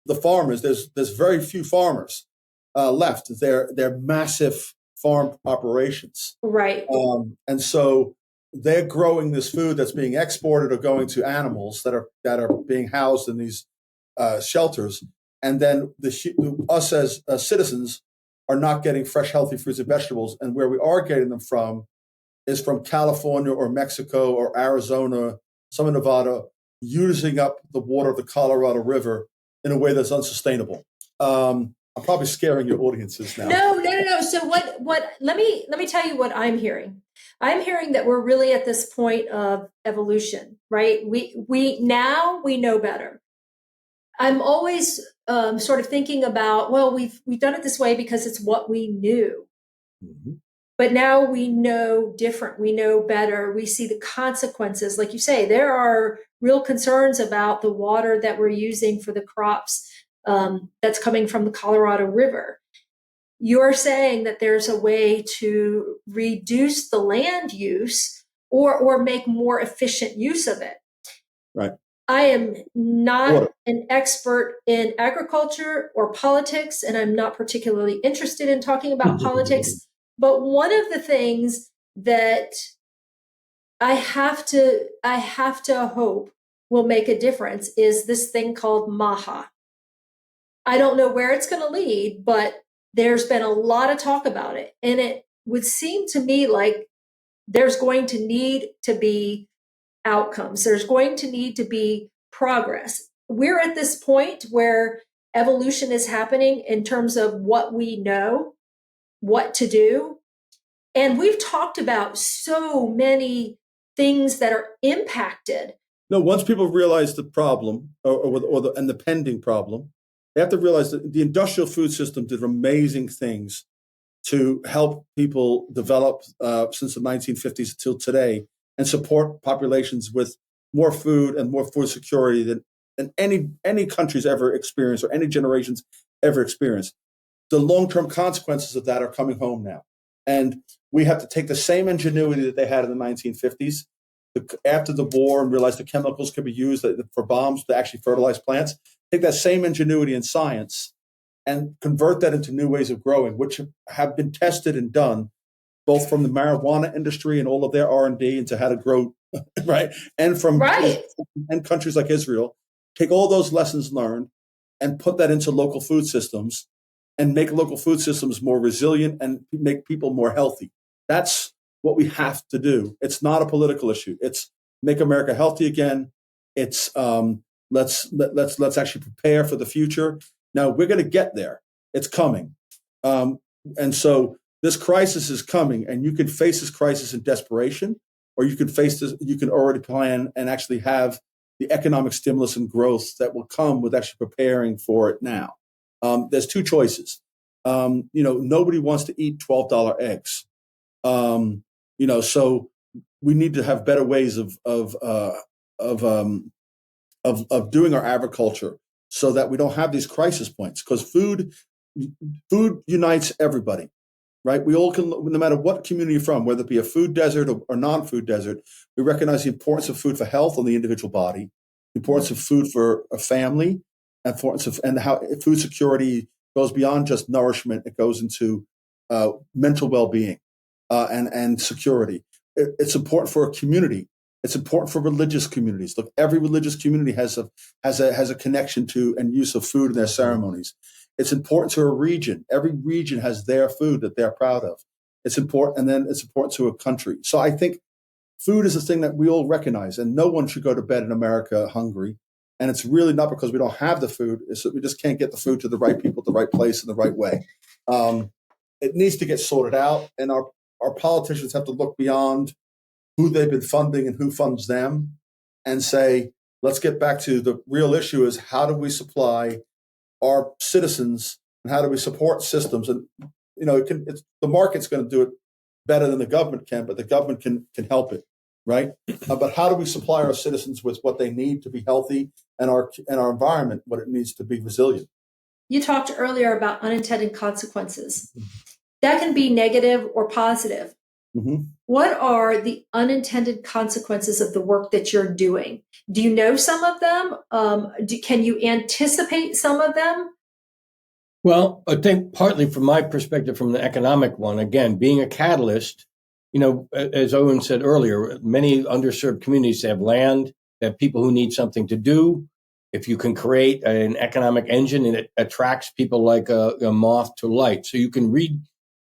the farmers. There's very few farmers left. They're massive farm operations. Right. And so they're growing this food that's being exported or going to animals that are being housed in these shelters. And then us as citizens are not getting fresh, healthy fruits and vegetables. And where we are getting them from is from California or Mexico or Arizona, some in Nevada, using up the water of the Colorado River in a way that's unsustainable. I'm probably scaring your audiences now. No. So let me tell you what I'm hearing. I'm hearing that we're really at this point of evolution, right? We now know better. I'm always sort of thinking about, well, we've done it this way because it's what we knew. Mm-hmm. But now we know different. We know better. We see the consequences. Like you say, there are real concerns about the water that we're using for the crops that's coming from the Colorado River. You're saying that there's a way to reduce the land use or make more efficient use of it. Right. I am not an expert in agriculture or politics, and I'm not particularly interested in talking about politics. But one of the things that I have to hope will make a difference is this thing called MAHA. I don't know where it's going to lead, but there's been a lot of talk about it. And it would seem to me like there's going to need to be outcomes. There's going to need to be progress. We're at this point where evolution is happening in terms of what we know, what to do. And we've talked about so many things that are impacted. No, once people realize the problem and the pending problem, they have to realize that the industrial food system did amazing things to help people develop since the 1950s until today and support populations with more food and more food security than any country's ever experienced or any generation's ever experienced. The long-term consequences of that are coming home now. And we have to take the same ingenuity that they had in the 1950s after the war and realize the chemicals could be used for bombs to actually fertilize plants. Take that same ingenuity in science and convert that into new ways of growing, which have been tested and done, both from the marijuana industry and all of their R&D into how to grow, right? And from and countries like Israel. Take all those lessons learned and put that into local food systems and make local food systems more resilient and make people more healthy. That's what we have to do. It's not a political issue. It's make America healthy again. It's let's actually prepare for the future. Now we're going to get there. It's coming, and so this crisis is coming. And you can face this crisis in desperation, or you can face this. You can already plan and actually have the economic stimulus and growth that will come with actually preparing for it now. There's two choices. Nobody wants to eat $12 eggs. So we need to have better ways of doing our agriculture so that we don't have these crisis points. Because food unites everybody, right? We all can, no matter what community you're from, whether it be a food desert or non-food desert, we recognize the importance of food for health on the individual body, the importance of food for a family, and how food security goes beyond just nourishment. It goes into mental well-being and security. It's important for a community. It's important for religious communities. Look, every religious community has a connection to and use of food in their ceremonies. It's important to a region. Every region has their food that they're proud of. It's important, and then it's important to a country. So I think food is a thing that we all recognize, and no one should go to bed in America hungry. And it's really not because we don't have the food; it's that we just can't get the food to the right people, the right place, in the right way. It needs to get sorted out, and our politicians have to look beyond who they've been funding and who funds them, and say, let's get back to the real issue: is how do we supply our citizens, and how do we support systems? And the market's going to do it better than the government can, but the government can help it, right? But how do we supply our citizens with what they need to be healthy, and our environment what it needs to be resilient? You talked earlier about unintended consequences. That can be negative or positive. Mm-hmm. What are the unintended consequences of the work that you're doing? Do you know some of them? Can you anticipate some of them? Well, I think partly from my perspective, from the economic one, again, being a catalyst, as Owen said earlier, many underserved communities have land, they have people who need something to do. If you can create an economic engine and it attracts people like a moth to light, so you can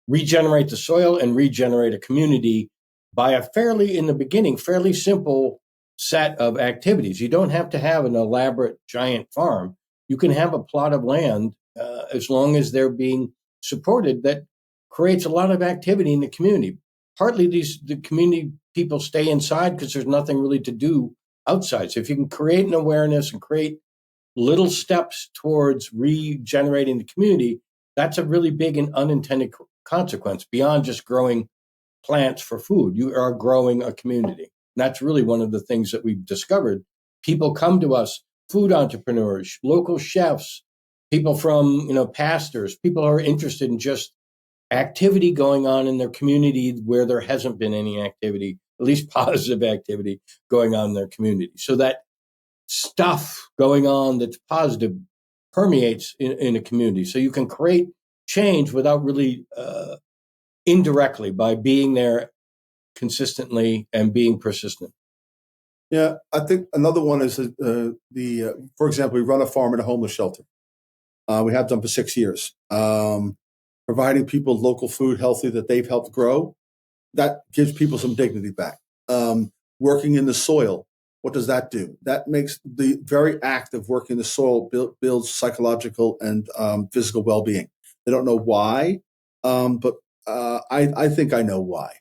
regenerate the soil and regenerate a community by in the beginning, fairly simple set of activities. You don't have to have an elaborate giant farm. You can have a plot of land as long as they're being supported that creates a lot of activity in the community. Partly the community people stay inside because there's nothing really to do outside. So if you can create an awareness and create little steps towards regenerating the community, that's a really big and unintended consequence beyond just growing plants for food. You are growing a community. And that's really one of the things that we've discovered. People come to us, food entrepreneurs, local chefs, people from, pastors, people who are interested in just activity going on in their community where there hasn't been any activity, at least positive activity going on in their community. So that stuff going on that's positive permeates in a community. So you can create change without really indirectly by being there consistently and being persistent. Yeah, I think another one is for example, we run a farm and a homeless shelter. We have done for 6 years, providing people local food, healthy, that they've helped grow. That gives people some dignity back. Working in the soil, what does that do? That makes the very act of working the soil builds psychological and physical well-being. They don't know why, but I think I know why.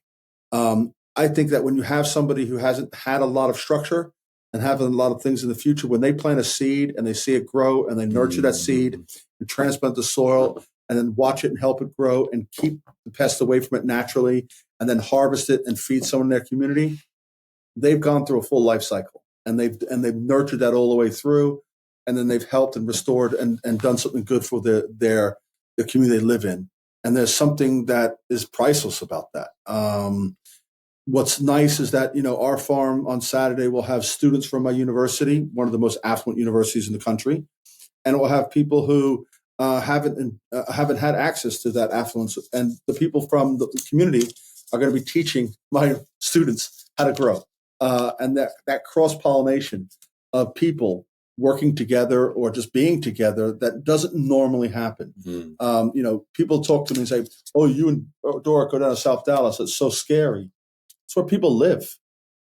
I think that when you have somebody who hasn't had a lot of structure and having a lot of things in the future, when they plant a seed and they see it grow and they nurture that seed and transplant the soil and then watch it and help it grow and keep the pests away from it naturally and then harvest it and feed someone in their community, they've gone through a full life cycle and they've nurtured that all the way through, and then they've helped and restored and done something good for the community they live in. And there's something that is priceless about that. What's nice is that, our farm on Saturday will have students from my university, one of the most affluent universities in the country, and it will have people who haven't had access to that affluence. And the people from the community are going to be teaching my students how to grow. And that cross-pollination of people working together or just being together, that doesn't normally happen. Mm-hmm. People talk to me and say, "Oh, you and Dora go down to South Dallas. It's so scary." It's where people live,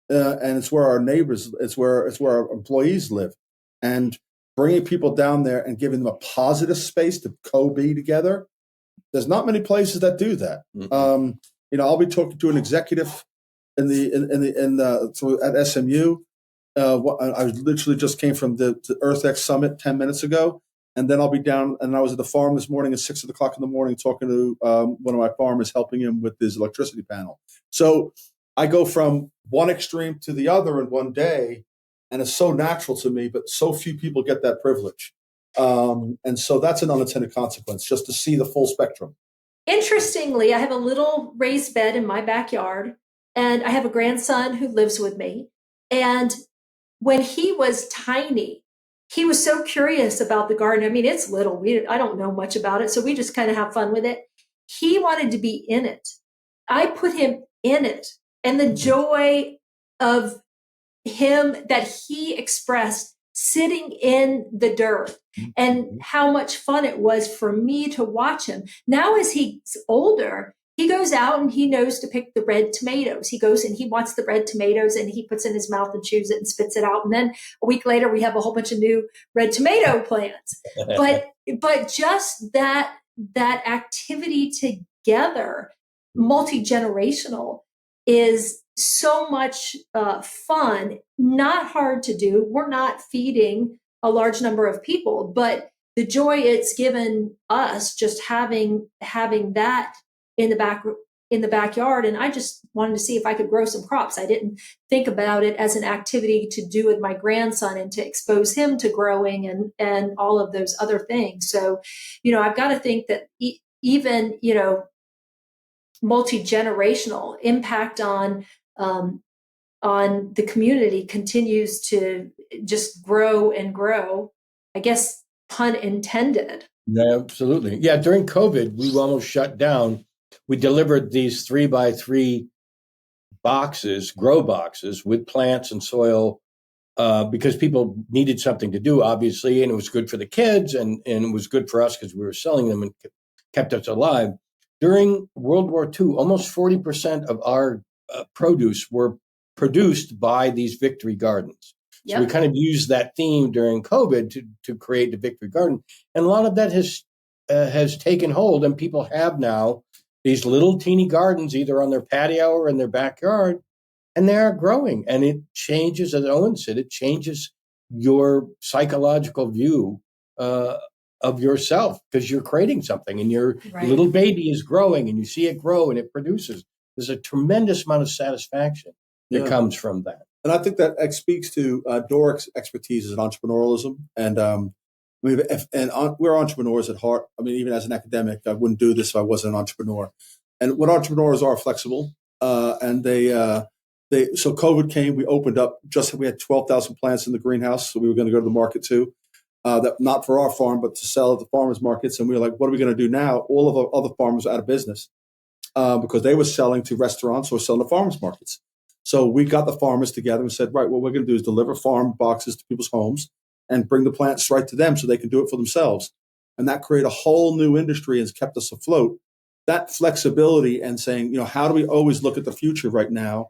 and it's where our neighbors, it's where our employees live, and bringing people down there and giving them a positive space to co-be together. There's not many places that do that. Mm-hmm. I'll be talking to an executive at SMU. I literally just came from the EarthX Summit 10 minutes ago, and then I'll be down. And I was at the farm this morning at 6 o'clock in the morning talking to one of my farmers, helping him with his electricity panel. So I go from one extreme to the other in one day, and it's so natural to me, but so few people get that privilege. And so that's an unintended consequence, just to see the full spectrum. Interestingly, I have a little raised bed in my backyard, and I have a grandson who lives with me. And when he was tiny, he was so curious about the garden. I mean, it's little. I don't know much about it, so we just kind of have fun with it. He wanted to be in it. I put him in it. And the joy of him that he expressed sitting in the dirt and how much fun it was for me to watch him. Now, as he's older, he goes out and he knows to pick the red tomatoes. He goes and he wants the red tomatoes and he puts it in his mouth and chews it and spits it out. And then a week later, we have a whole bunch of new red tomato plants. But just that activity together, multi-generational, is so much fun, not hard to do. We're not feeding a large number of people, but the joy it's given us just having that in the backyard. And I just wanted to see if I could grow some crops. I didn't think about it as an activity to do with my grandson and to expose him to growing and all of those other things. So, I've got to think that even, multi-generational impact on the community continues to just grow and grow, I guess, pun intended. Yeah, absolutely. Yeah, during COVID, we almost shut down. We delivered these 3x3 boxes, grow boxes with plants and soil because people needed something to do, obviously, and it was good for the kids and it was good for us because we were selling them and kept us alive. During World War II, almost 40% of our produce were produced by these victory gardens. So we Yep. kind of used that theme during COVID to create the victory garden, and a lot of that has taken hold, and people have now these little teeny gardens either on their patio or in their backyard, and they are growing. And it changes, as Owen said, it changes your psychological view uh, of yourself because you're creating something and your Right. little baby is growing and you see it grow and it produces. There's a tremendous amount of satisfaction that Yeah. comes from that. And I think that speaks to Doric's expertise in entrepreneurialism. And we're entrepreneurs at heart. I mean, even as an academic, I wouldn't do this if I wasn't an entrepreneur. And what entrepreneurs are flexible. And so COVID came, we opened up, we had 12,000 plants in the greenhouse. So we were going to go to the market too. That not for our farm, but to sell at the farmers markets. And we were like, what are we going to do now? All of our other farmers are out of business because they were selling to restaurants or selling to farmers markets. So we got the farmers together and said, right, what we're going to do is deliver farm boxes to people's homes and bring the plants right to them so they can do it for themselves. And that created a whole new industry and has kept us afloat. That flexibility and saying, how do we always look at the future right now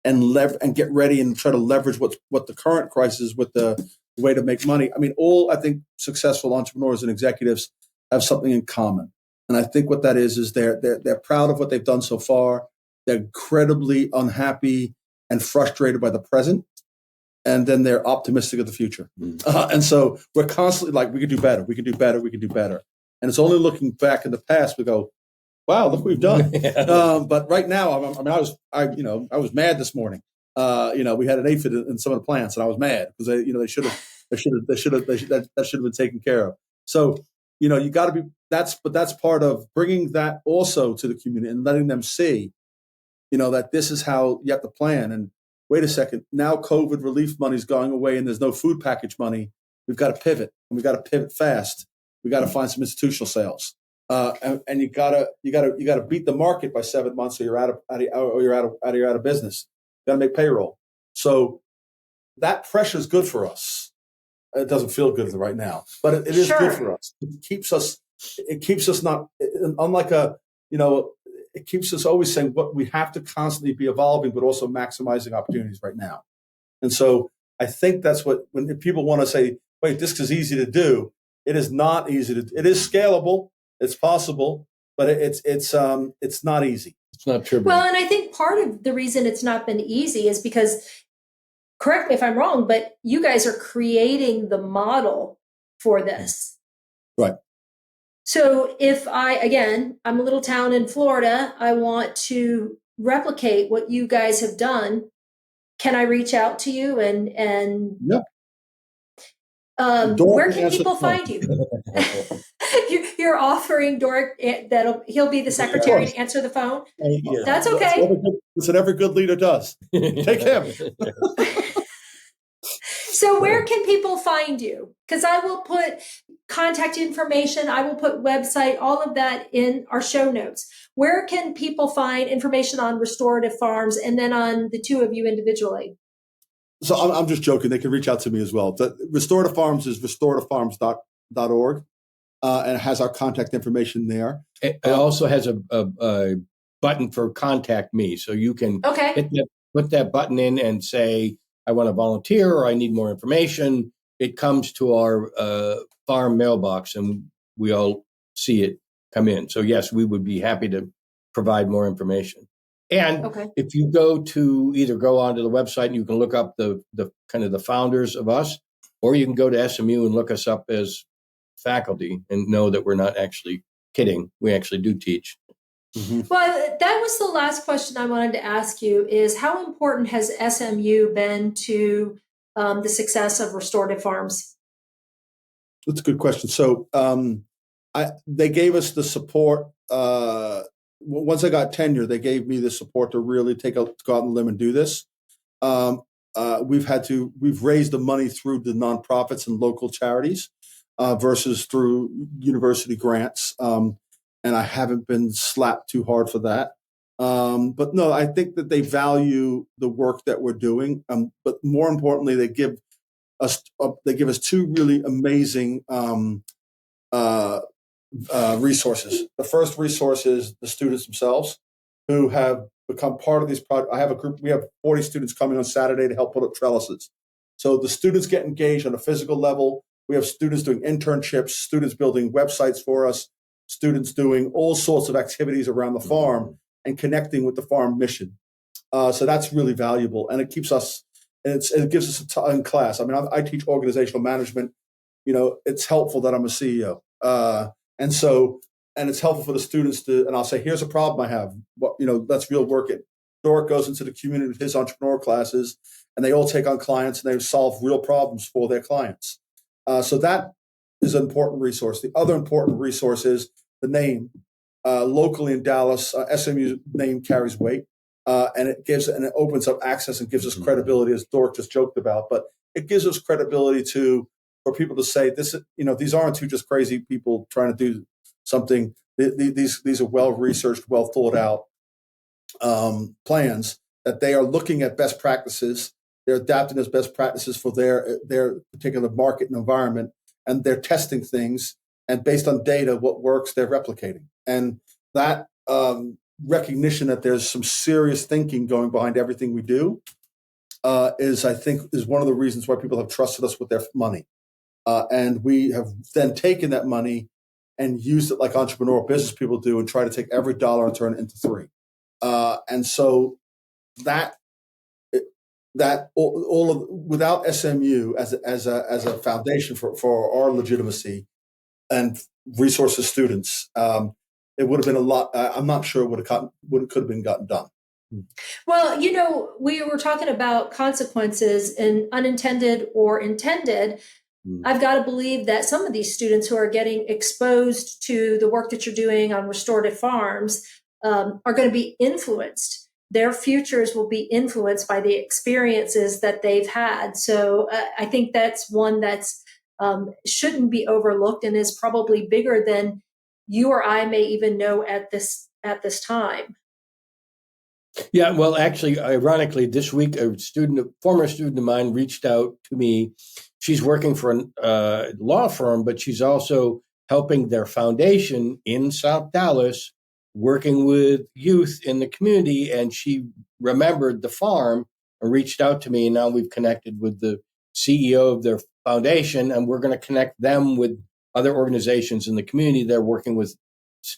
and get ready and try to leverage what the current crisis with the way to make money. I mean, I think successful entrepreneurs and executives have something in common. And I think what that is they're proud of what they've done so far. They're incredibly unhappy and frustrated by the present. And then they're optimistic of the future. And so we're constantly like, we could do better. We could do better. We could do better. And it's only looking back in the past, we go, wow, look what we've done. But right now, I was mad this morning. We had an aphid in some of the plants, and I was mad because that should have been taken care of. So, you got to be that's part of bringing that also to the community and letting them see, that this is how you have to plan. And wait a second, now COVID relief money is going away, and there's no food package money. We've got to pivot, and we've got to pivot fast. We got to find some institutional sales. And you gotta beat the market by 7 months, or you're out of business. You gotta make payroll. So that pressure is good for us. It doesn't feel good right now, but it is good for us. It keeps us not unlike it keeps us always saying what we have to constantly be evolving, but also maximizing opportunities right now. And so I think that's when people want to say, wait, this is easy to do. It is not easy it is scalable. It's possible, but it's not easy. It's not trivial. Well, and I think part of the reason it's not been easy is because, correct me if I'm wrong, but you guys are creating the model for this. Right. So if I'm a little town in Florida, I want to replicate what you guys have done. Can I reach out to you and yeah. Where can people find you? You're offering Doric he'll be the secretary to answer the phone. Yeah. That's okay. That's what every good leader does. Take him. So where can people find you? Because I will put contact information, I will put website, all of that in our show notes. Where can people find information on Restorative Farms and then on the two of you individually? So I'm just joking. They can reach out to me as well. The Restorative Farms is restorativefarms.org, and it has our contact information there. It also has a button for contact me, so you can put that button in and say, I want to volunteer or I need more information. It comes to our farm mailbox, and we all see it come in. So yes, we would be happy to provide more information. And if you go onto the website and you can look up the kind of the founders of us, or you can go to SMU and look us up as faculty and know that we're not actually kidding. We actually do teach. Mm-hmm. Well, that was the last question I wanted to ask you is how important has SMU been to the success of Restorative Farms? That's a good question. So they gave us the support. Once I got tenure, they gave me the support to really go out on the limb and do this. We've raised the money through the nonprofits and local charities. versus through university grants. And I haven't been slapped too hard for that. But no, I think that they value the work that we're doing. But more importantly, they give us two really amazing resources. The first resource is the students themselves, who have become part of these projects. I have a group. We have 40 students coming on Saturday to help put up trellises. So the students get engaged on a physical level. We have students doing internships, students building websites for us, students doing all sorts of activities around the farm and connecting with the farm mission. So that's really valuable, and it keeps us. It gives us a time in class. I mean, I teach organizational management. It's helpful that I'm a CEO, and it's helpful for the students to. And I'll say, here's a problem I have. Let's real work it. Doric goes into the community with his entrepreneur classes, and they all take on clients and they solve real problems for their clients. So that is an important resource. The other important resource is the name. Locally in Dallas, SMU's name carries weight, and it opens up access and gives us credibility, as Doric just joked about. But it gives us credibility for people to say this. These aren't two just crazy people trying to do something. These are well researched, well thought out plans that they are looking at best practices. They're adapting those best practices for their particular market and environment, and they're testing things. And based on data, what works, they're replicating. And that recognition that there's some serious thinking going behind everything we do is one of the reasons why people have trusted us with their money. And we have then taken that money and used it like entrepreneurial business people do and try to take every dollar and turn it into three. And so without SMU as a foundation for our legitimacy and resources students, it would have been a lot. I'm not sure it could have been gotten done. Well, we were talking about consequences and unintended or intended. I've got to believe that some of these students who are getting exposed to the work that you're doing on restorative farms are going to be influenced. Their futures will be influenced by the experiences that they've had. So I think that's one that's shouldn't be overlooked and is probably bigger than you or I may even know at this time. Yeah, well, actually, ironically, this week, a former student of mine reached out to me. She's working for a law firm, but she's also helping their foundation in South Dallas, working with youth in the community. And she remembered the farm and reached out to me. And now we've connected with the CEO of their foundation, and we're going to connect them with other organizations in the community they're working with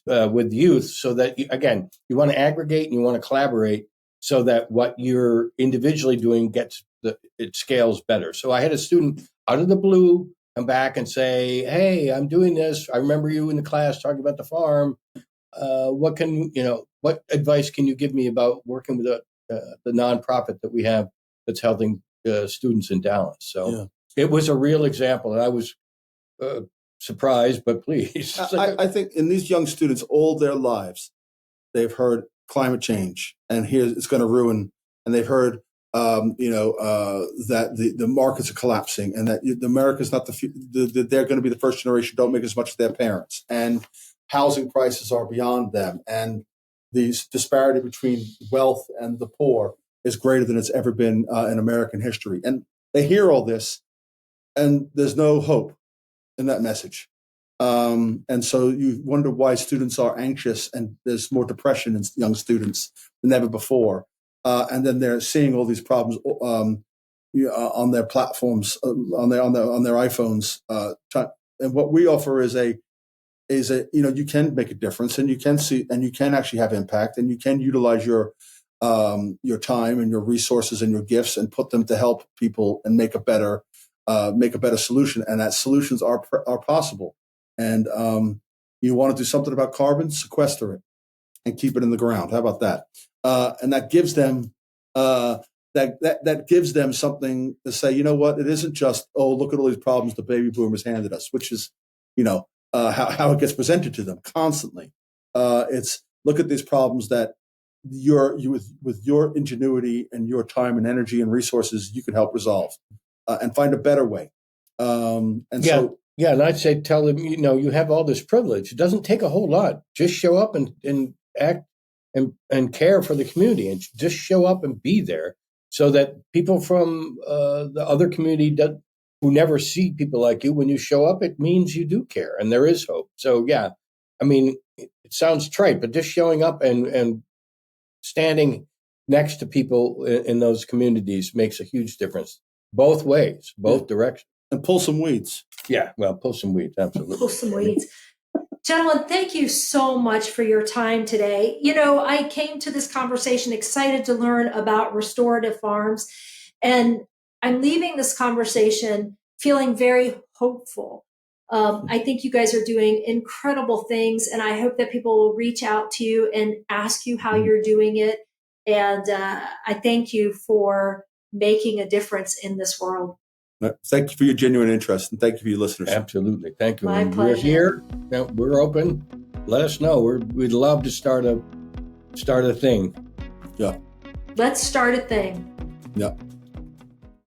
youth, so that, again, you want to aggregate and you want to collaborate so that what you're individually doing it scales better. So I had a student out of the blue come back and say, "Hey, I'm doing this. I remember you in the class talking about the farm. What advice can you give me about working with the nonprofit that we have that's helping students in Dallas?" So It was a real example, and I was surprised, but please. I think in these young students, all their lives, they've heard climate change, and here it's going to ruin. And they've heard, that the markets are collapsing, and that America's not they're going to be the first generation don't make as much as their parents, and housing prices are beyond them, and the disparity between wealth and the poor is greater than it's ever been in American history. And they hear all this, and there's no hope in that message. And so you wonder why students are anxious, and there's more depression in young students than ever before. And then they're seeing all these problems on their platforms, on their iPhones. And what we offer is you can make a difference, and you can see, and you can actually have impact, and you can utilize your time and your resources and your gifts and put them to help people and make a better solution. And that solutions are possible. And you want to do something about carbon, sequester it and keep it in the ground. How about that? And that gives them that gives them something to say. You know what? It isn't just, oh, look at all these problems the baby boomers handed us, which is how it gets presented to them constantly. It's look at these problems that with your ingenuity and your time and energy and resources, you can help resolve and find a better way. Yeah, and I'd say tell them, you have all this privilege. It doesn't take a whole lot. Just show up and act and care for the community, and just show up and be there, so that people from the other community who never see people like you, when you show up, it means you do care and there is hope. So yeah, I mean, it sounds trite, but just showing up and standing next to people in those communities makes a huge difference, both ways, both directions. And pull some weeds. Yeah, well, pull some weeds, absolutely. Pull some weeds. Gentlemen, thank you so much for your time today. I came to this conversation excited to learn about restorative farms, and I'm leaving this conversation feeling very hopeful. I think you guys are doing incredible things, and I hope that people will reach out to you and ask you how you're doing it. And I thank you for making a difference in this world. Thank you for your genuine interest, and thank you for your listeners. Absolutely. Thank you. My And pleasure. We're here. Now, we're open. Let us know. We'd love to start a thing. Yeah. Let's start a thing. Yeah.